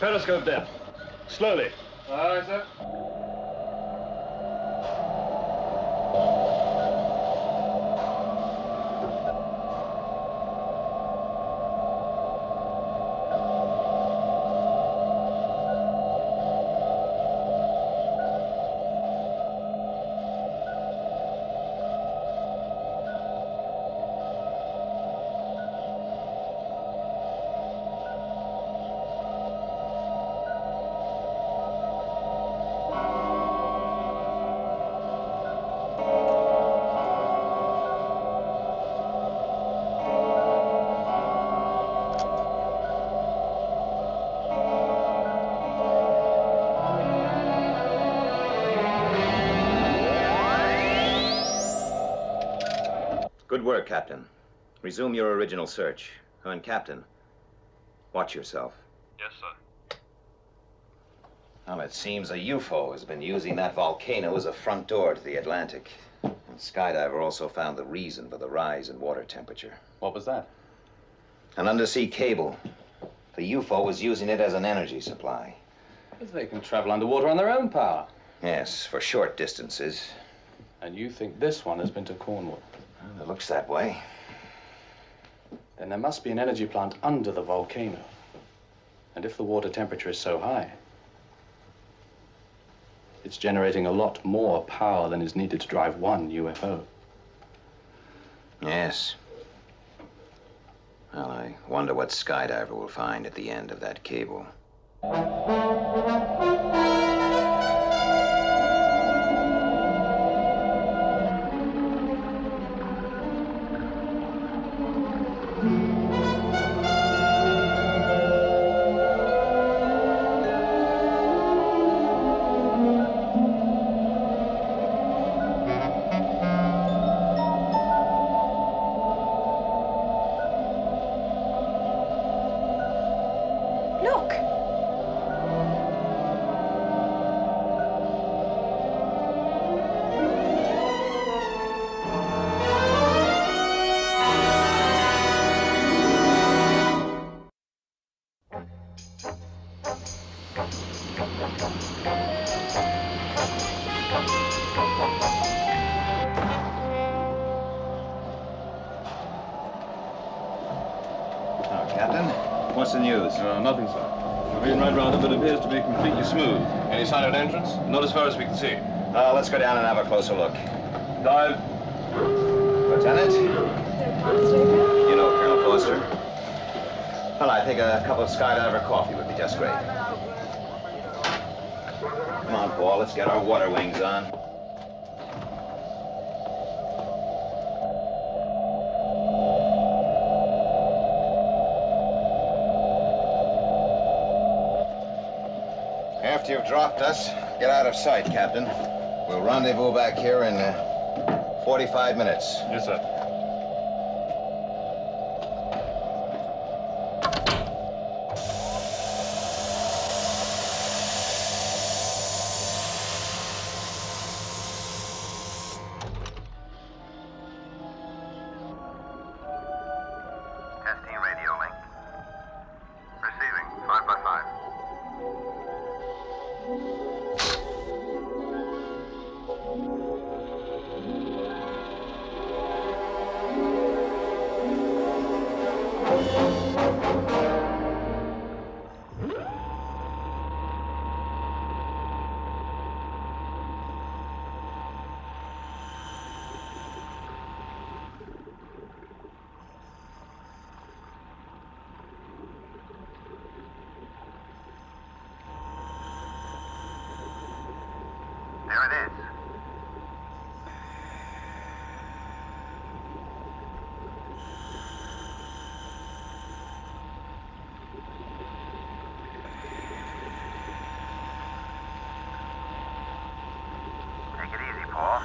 Periscope depth. Slowly. Aye, sir. Good work, Captain. Resume your original search. Oh, and Captain, watch yourself. Yes, sir. Well, it seems a UFO has been using that volcano as a front door to the Atlantic. And Skydiver also found the reason for the rise in water temperature. What was that? An undersea cable. The UFO was using it as an energy supply. Because they can travel underwater on their own power. Yes, for short distances. And you think this one has been to Cornwall? Well, it looks that way. Then there must be an energy plant under the volcano. And if the water temperature is so high, it's generating a lot more power than is needed to drive one UFO. Yes. Well, I wonder what Skydiver will find at the end of that cable. What's the news? Nothing, sir. I've been right round it, but it appears to be completely smooth. Any sign of an entrance? Not as far as we can see. Let's go down and have a closer look. Dive. Lieutenant? You know Colonel Foster. Well, I think a cup of Skydiver coffee would be just great. Come on, Paul, let's get our water wings on. After you've dropped us, get out of sight, Captain. We'll rendezvous back here in 45 minutes. Yes, sir. Testing radio link. Receiving 5x5. There it is. Take it easy, Paul.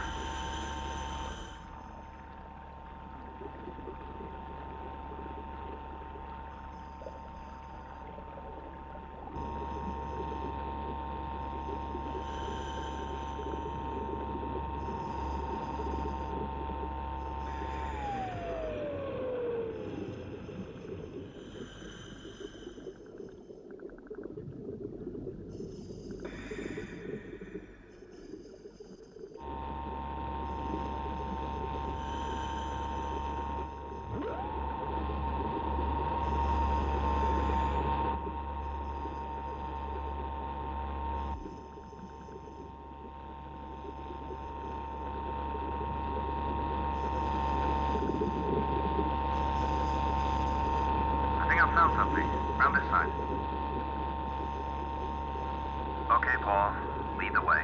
I think I found something. Round this side. Okay, Paul. Lead the way.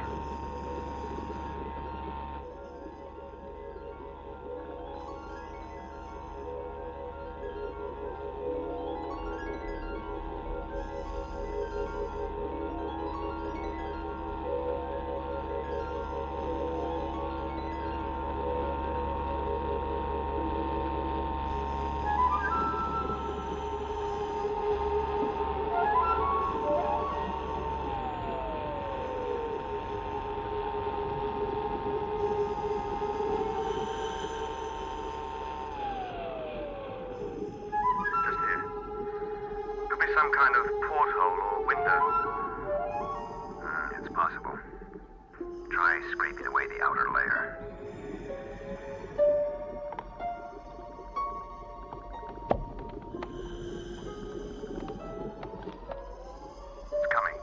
Some kind of porthole or window. It's possible. Try scraping away the outer layer. It's coming.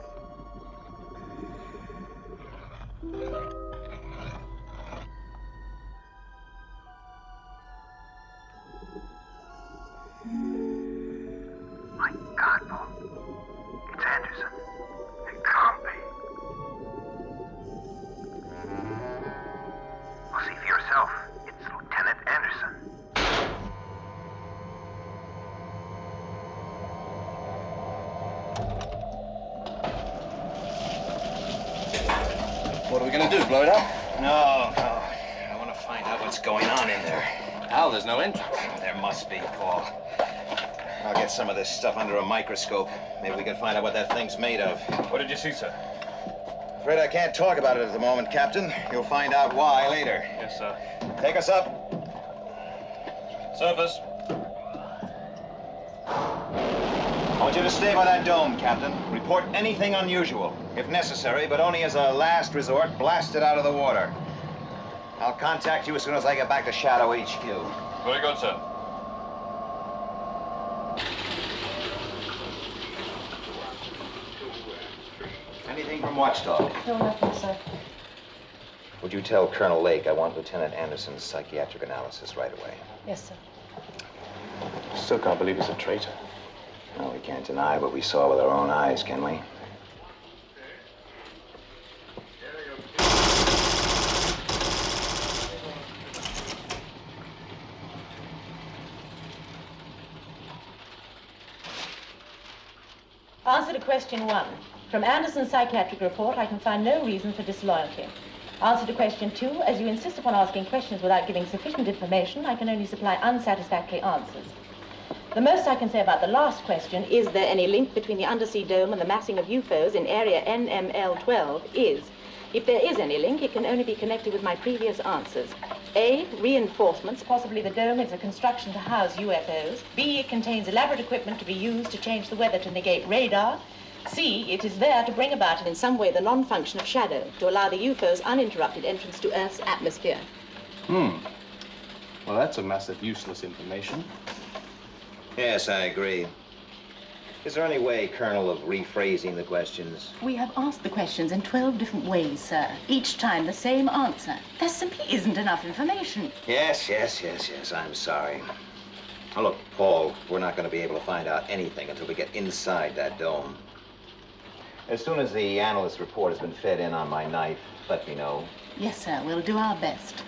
My God, Paul. It's Anderson. It can't be. Well, see for yourself. It's Lieutenant Anderson. What are we gonna do, blow it up? No. I want to find out what's going on in there. Al, there's no entrance. There must be, Paul. I'll get some of this stuff under a microscope. Maybe we can find out what that thing's made of. What did you see, sir? Afraid I can't talk about it at the moment, Captain. You'll find out why later. Yes, sir. Take us up. Surface. I want you to stay by that dome, Captain. Report anything unusual. If necessary, but only as a last resort, blast it out of the water. I'll contact you as soon as I get back to Shadow HQ. Very good, sir. Anything from Watchdog? No, nothing, sir. Would you tell Colonel Lake I want Lieutenant Anderson's psychiatric analysis right away? Yes, sir. Still can't believe he's a traitor. No, we can't deny what we saw with our own eyes, can we? Answer to question 1. From Anderson's psychiatric report, I can find no reason for disloyalty. Answer to question 2. As you insist upon asking questions without giving sufficient information, I can only supply unsatisfactory answers. The most I can say about the last question, is there any link between the undersea dome and the massing of UFOs in area NML12, is, if there is any link, it can only be connected with my previous answers. A, reinforcements, possibly the dome is a construction to house UFOs. B, it contains elaborate equipment to be used to change the weather to negate radar. C, it is there to bring about in some way the non-function of shadow, to allow the UFO's uninterrupted entrance to Earth's atmosphere. Well, that's a mass of useless information. Yes, I agree. Is there any way, Colonel, of rephrasing the questions? We have asked the questions in 12 different ways, sir. Each time the same answer. There simply isn't enough information. Yes, I'm sorry. Now, look, Paul, we're not going to be able to find out anything until we get inside that dome. As soon as the analyst's report has been fed in on my knife, let me know. Yes, sir. We'll do our best.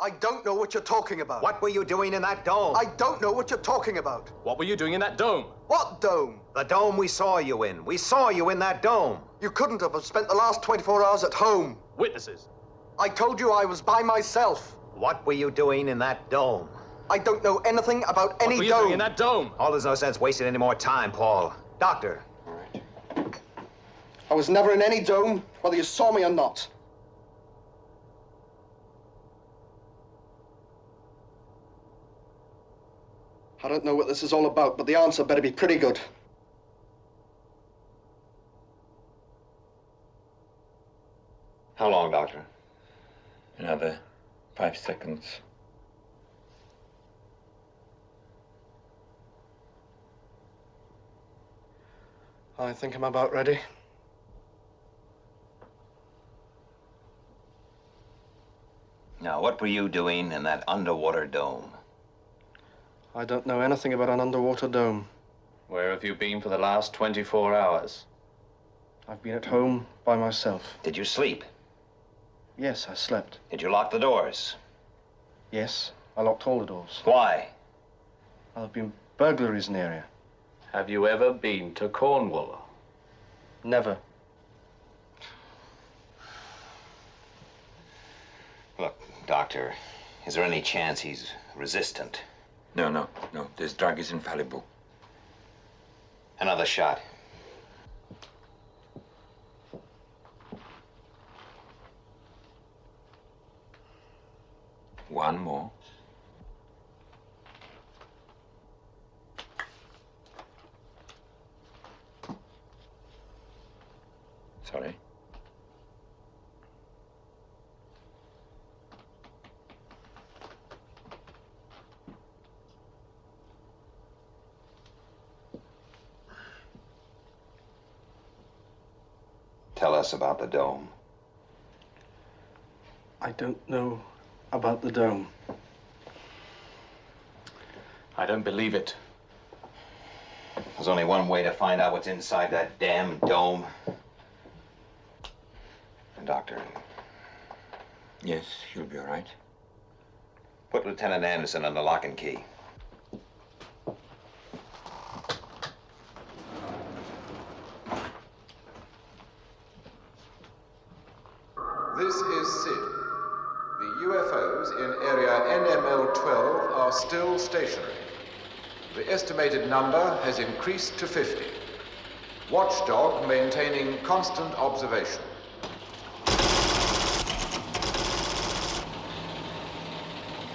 I don't know what you're talking about. What were you doing in that dome? I don't know what you're talking about. What were you doing in that dome? What dome? The dome we saw you in. We saw you in that dome. You couldn't have spent the last 24 hours at home. Witnesses. I told you I was by myself. What were you doing in that dome? I don't know anything about any What were you dome. doing in that dome? Oh, there's no sense wasting any more time, Paul. Doctor. I was never in any dome, whether you saw me or not. I don't know what this is all about, but the answer better be pretty good. How long, Doctor? Another 5 seconds. I think I'm about ready. Now, what were you doing in that underwater dome? I don't know anything about an underwater dome. Where have you been for the last 24 hours? I've been at home by myself. Did you sleep? Yes, I slept. Did you lock the doors? Yes, I locked all the doors. Why? There have been burglaries in the area. Have you ever been to Cornwall? Never. Look, Doctor, is there any chance he's resistant? No. This drug is infallible. Another shot. One more. Sorry. Tell us about the dome. I don't know about the dome. I don't believe it. There's only one way to find out what's inside that damn dome. And Doctor. Yes, you'll be all right. Put Lieutenant Anderson on the lock and key. This is Sid. The UFOs in area NML12 are still stationary. The estimated number has increased to 50. Watchdog maintaining constant observation.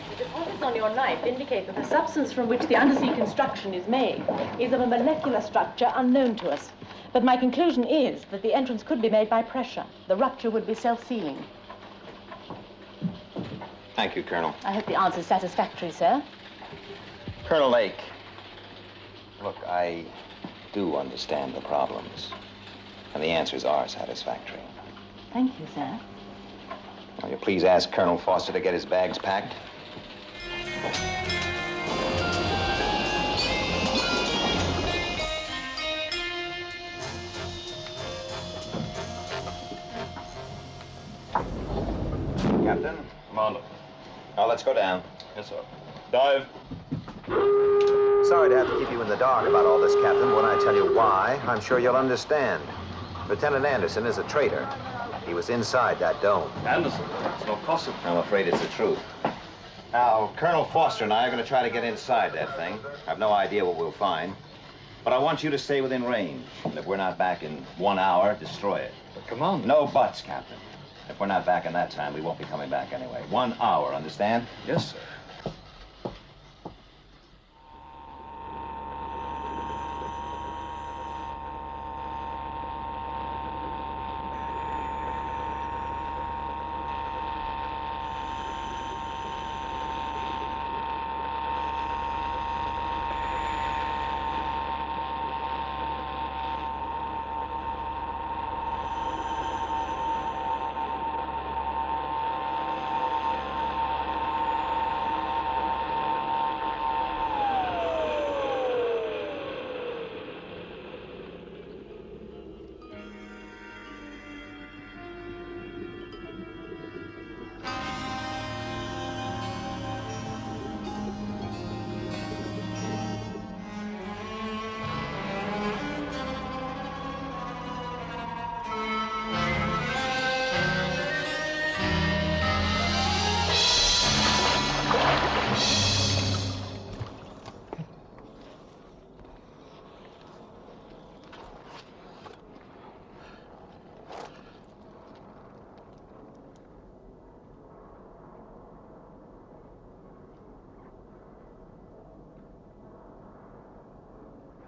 The deposits on your knife indicate that the substance from which the undersea construction is made is of a molecular structure unknown to us. But my conclusion is that the entrance could be made by pressure. The rupture would be self-sealing. Thank you, Colonel. I hope the answer is satisfactory, sir. Colonel Lake, look, I do understand the problems, and the answers are satisfactory. Thank you, sir. Will you please ask Colonel Foster to get his bags packed? Let's go down. Yes, sir. Dive. Sorry to have to keep you in the dark about all this, Captain. When I tell you why, I'm sure you'll understand. Lieutenant Anderson is a traitor. He was inside that dome. Anderson? It's no gossip. I'm afraid it's the truth. Now, Colonel Foster and I are going to try to get inside that thing. I have no idea what we'll find. But I want you to stay within range. And if we're not back in 1 hour, destroy it. But, Commander... No buts, Captain. If we're not back in that time, we won't be coming back anyway. 1 hour, understand? Yes, sir.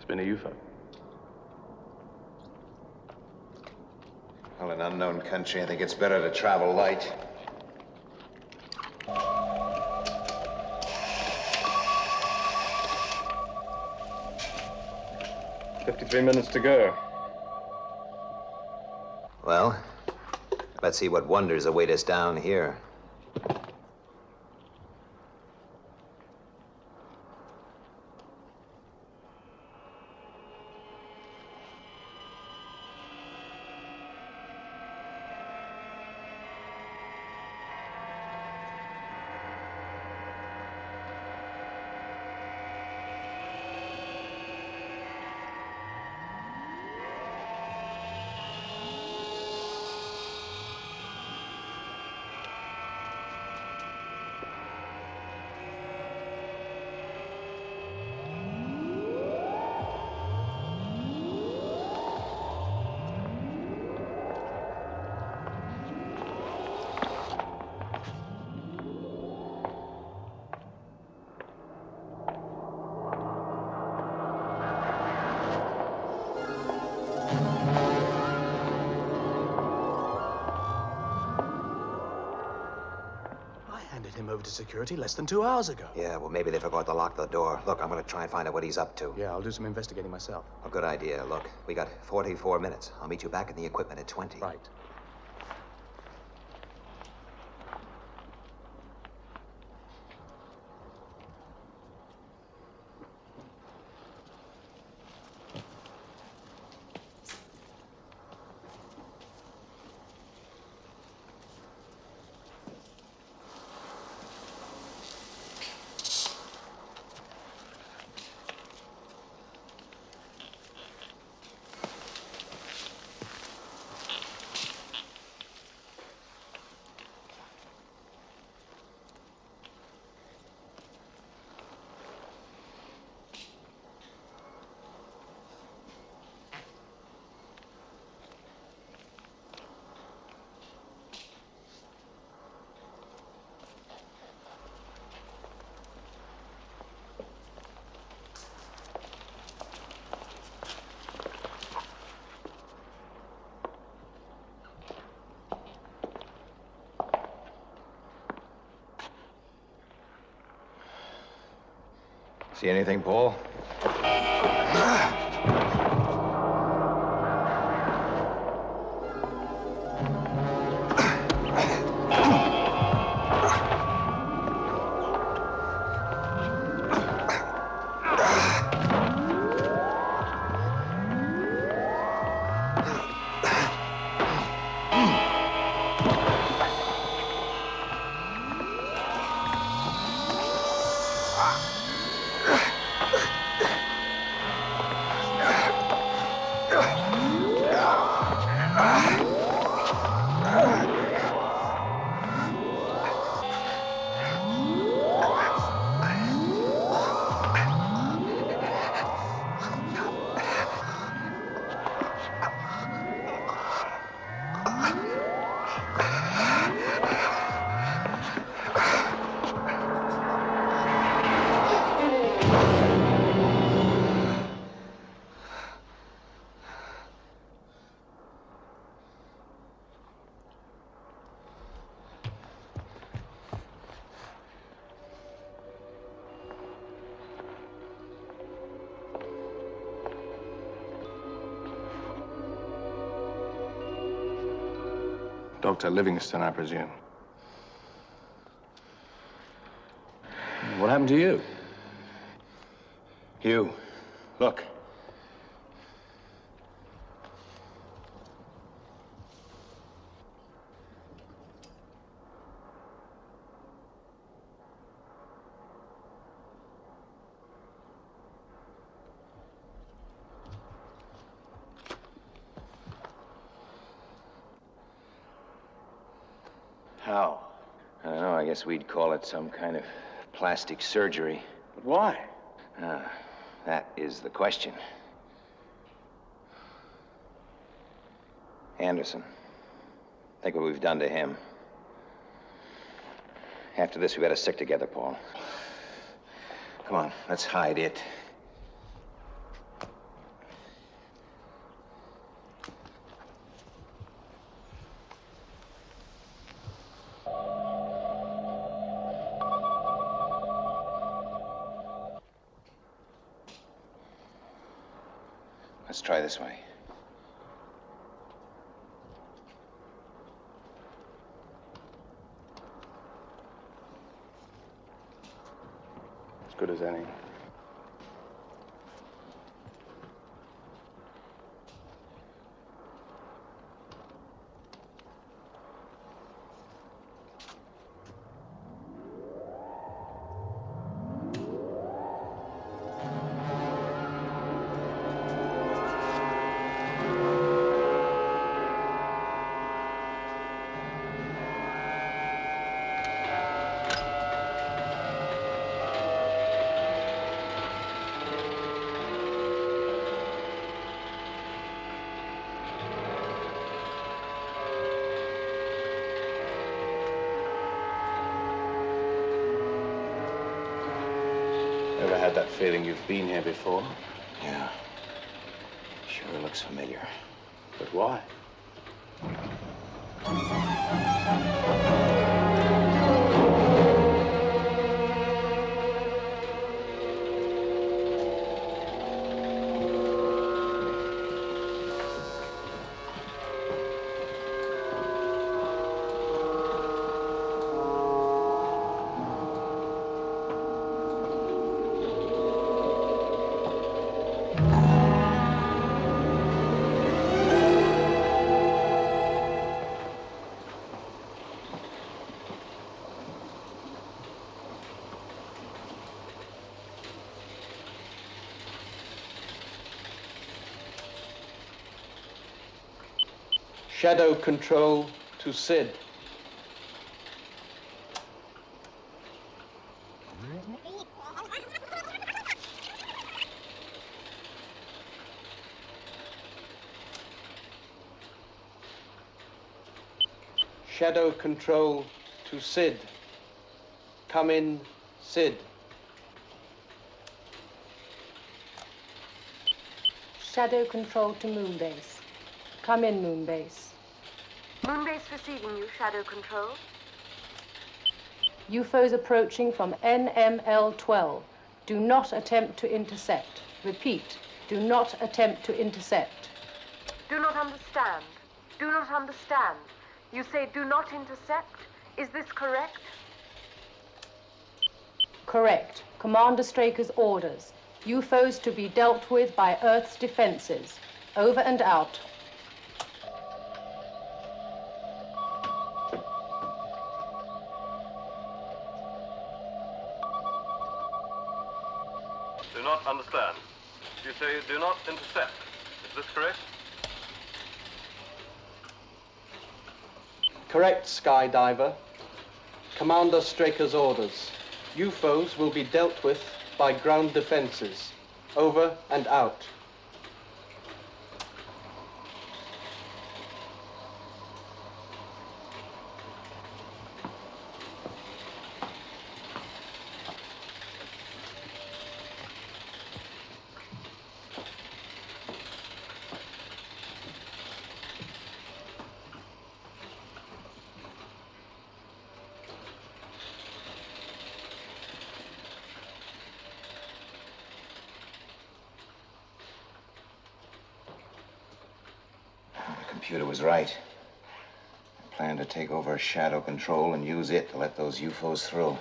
Been a UFO. Well, in unknown country, I think it's better to travel light. $53 minutes to go. Well, let's see what wonders await us down here. Over to security less than 2 hours ago. Yeah, well, maybe they forgot to lock the door. Look, I'm going to try and find out what he's up to. Yeah, I'll do some investigating myself. A good idea. Look, we got 44 minutes. I'll meet you back in the equipment at 20. Right. See anything, Paul? Dr. Livingston, I presume. What happened to you? Hugh, look. How? I don't know. I guess we'd call it some kind of plastic surgery. But why? That is the question. Anderson. Think what we've done to him. After this, we better stick together, Paul. Come on, let's hide it. Let's try this way. As good as any. Ever had that feeling you've been here before? Yeah. Sure looks familiar. But why? Shadow control to Sid. Shadow control to Sid. Come in, Sid. Shadow control to Moonbase. Come in, Moonbase. Moonbase receiving you, Shadow Control. UFOs approaching from NML-12. Do not attempt to intercept. Repeat, do not attempt to intercept. Do not understand. Do not understand. You say do not intercept. Is this correct? Correct. Commander Straker's orders. UFOs to be dealt with by Earth's defenses. Over and out. Do not understand. You say do not intercept. Is this correct? Correct, Skydiver. Commander Straker's orders. UFOs will be dealt with by ground defenses. Over and out. The computer was right. plan to take over shadow control and use it to let those UFOs through.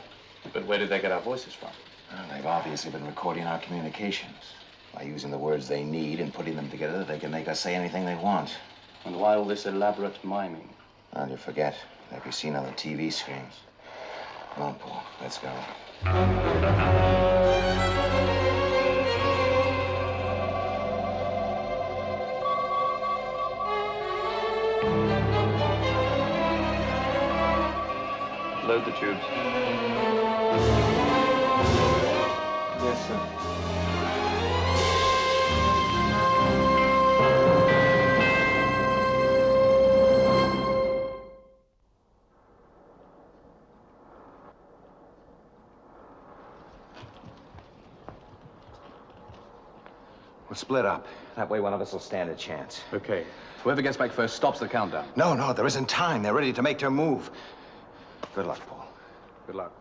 But where did they get our voices from? Well, they've obviously been recording our communications. By using the words they need and putting them together, they can make us say anything they want. And why all this elaborate miming? Well, you forget. They'll be seen on the TV screens. Come on, Paul. Let's go. Load the tubes. Yes, sir. We'll split up. That way one of us will stand a chance. Okay. Whoever gets back first stops the countdown. No, there isn't time. They're ready to make their move. Good luck, Paul. Good luck.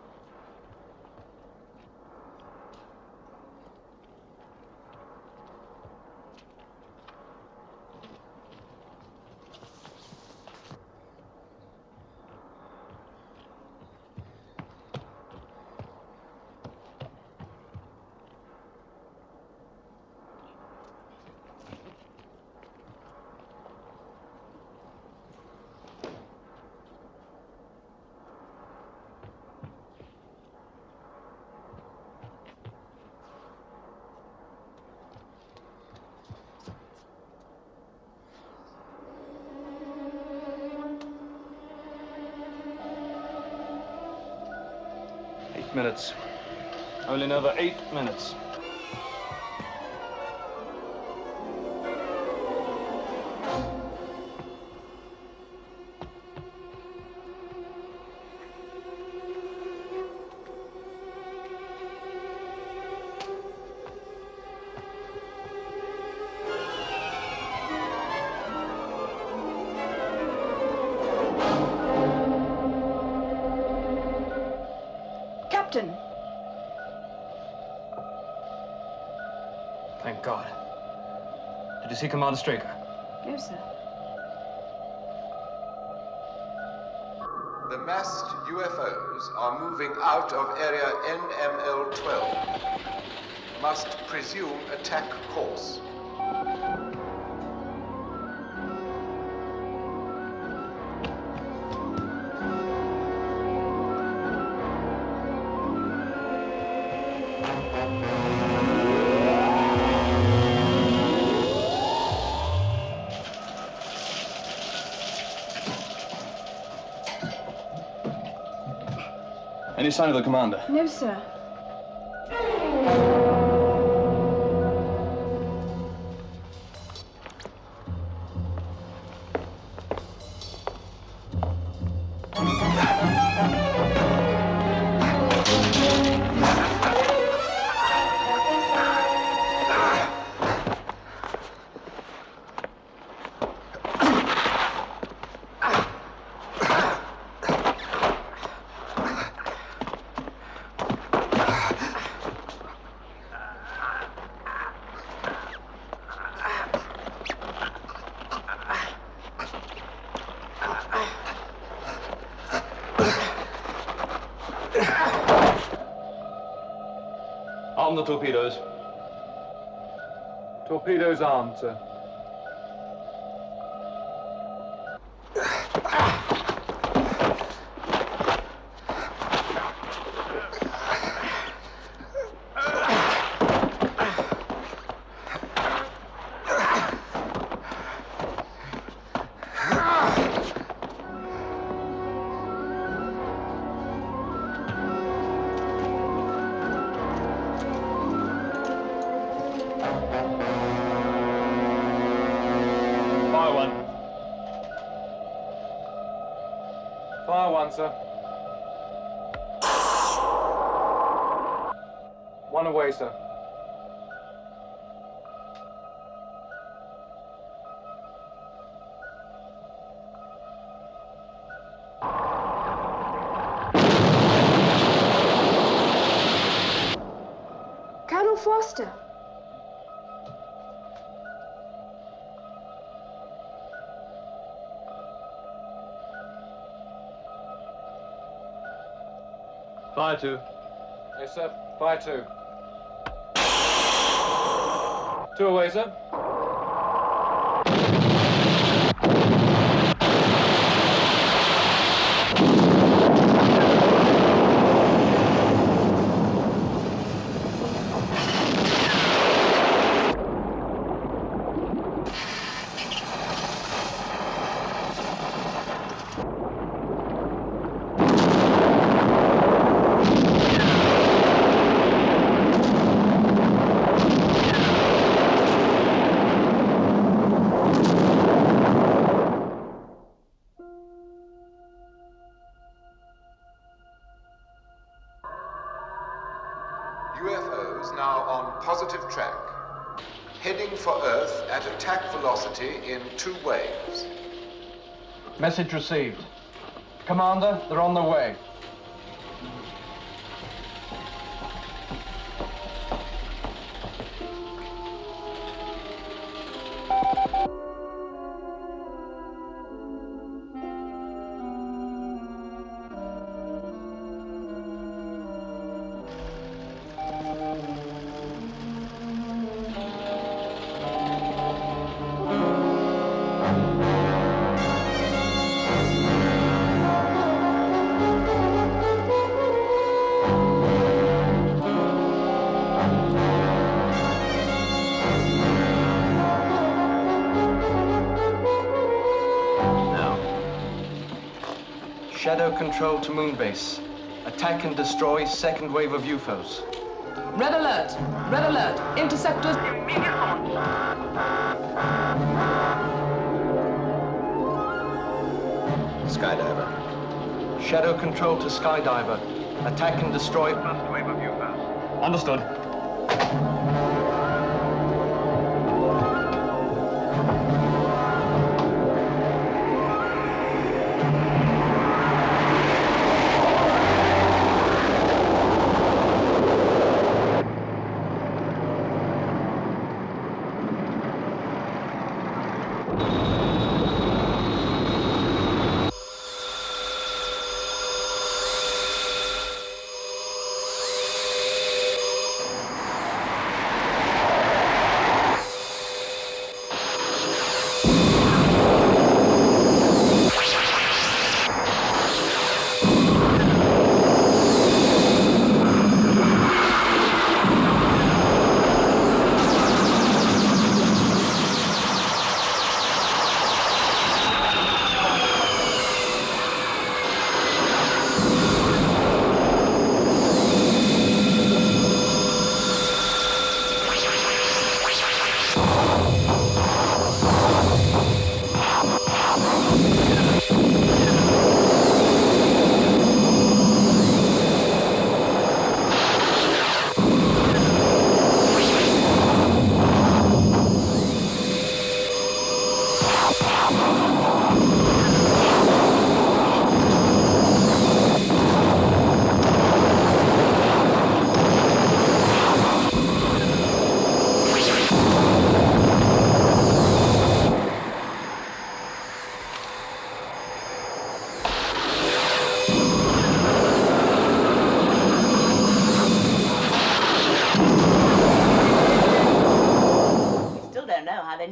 Minutes. Only another 8 minutes. Captain! Thank God. Did you see Commander Straker? No, sir. The massed UFOs are moving out of area NML-12. Must presume attack course. Any sign of the commander? No, sir. Arm the torpedoes. Torpedoes armed, sir. Fire one, sir. One away, sir. Colonel Foster. Fire 2. Yes, sir. Fire 2. 2 away, sir. UFOs now on positive track, heading for Earth at attack velocity in 2 waves. Message received. Commander, they're on their way. Shadow control to Moonbase. Attack and destroy second wave of UFOs. Red alert! Red alert! Interceptors immediate launch! Skydiver. Shadow control to Skydiver. Attack and destroy first wave of UFOs. Understood.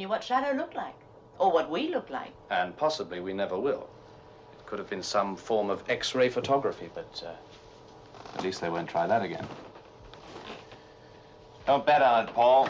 What Shadow looked like, or what we look like. And possibly we never will. It could have been some form of X-ray photography, but at least they won't try that again. Don't bet on it, Paul.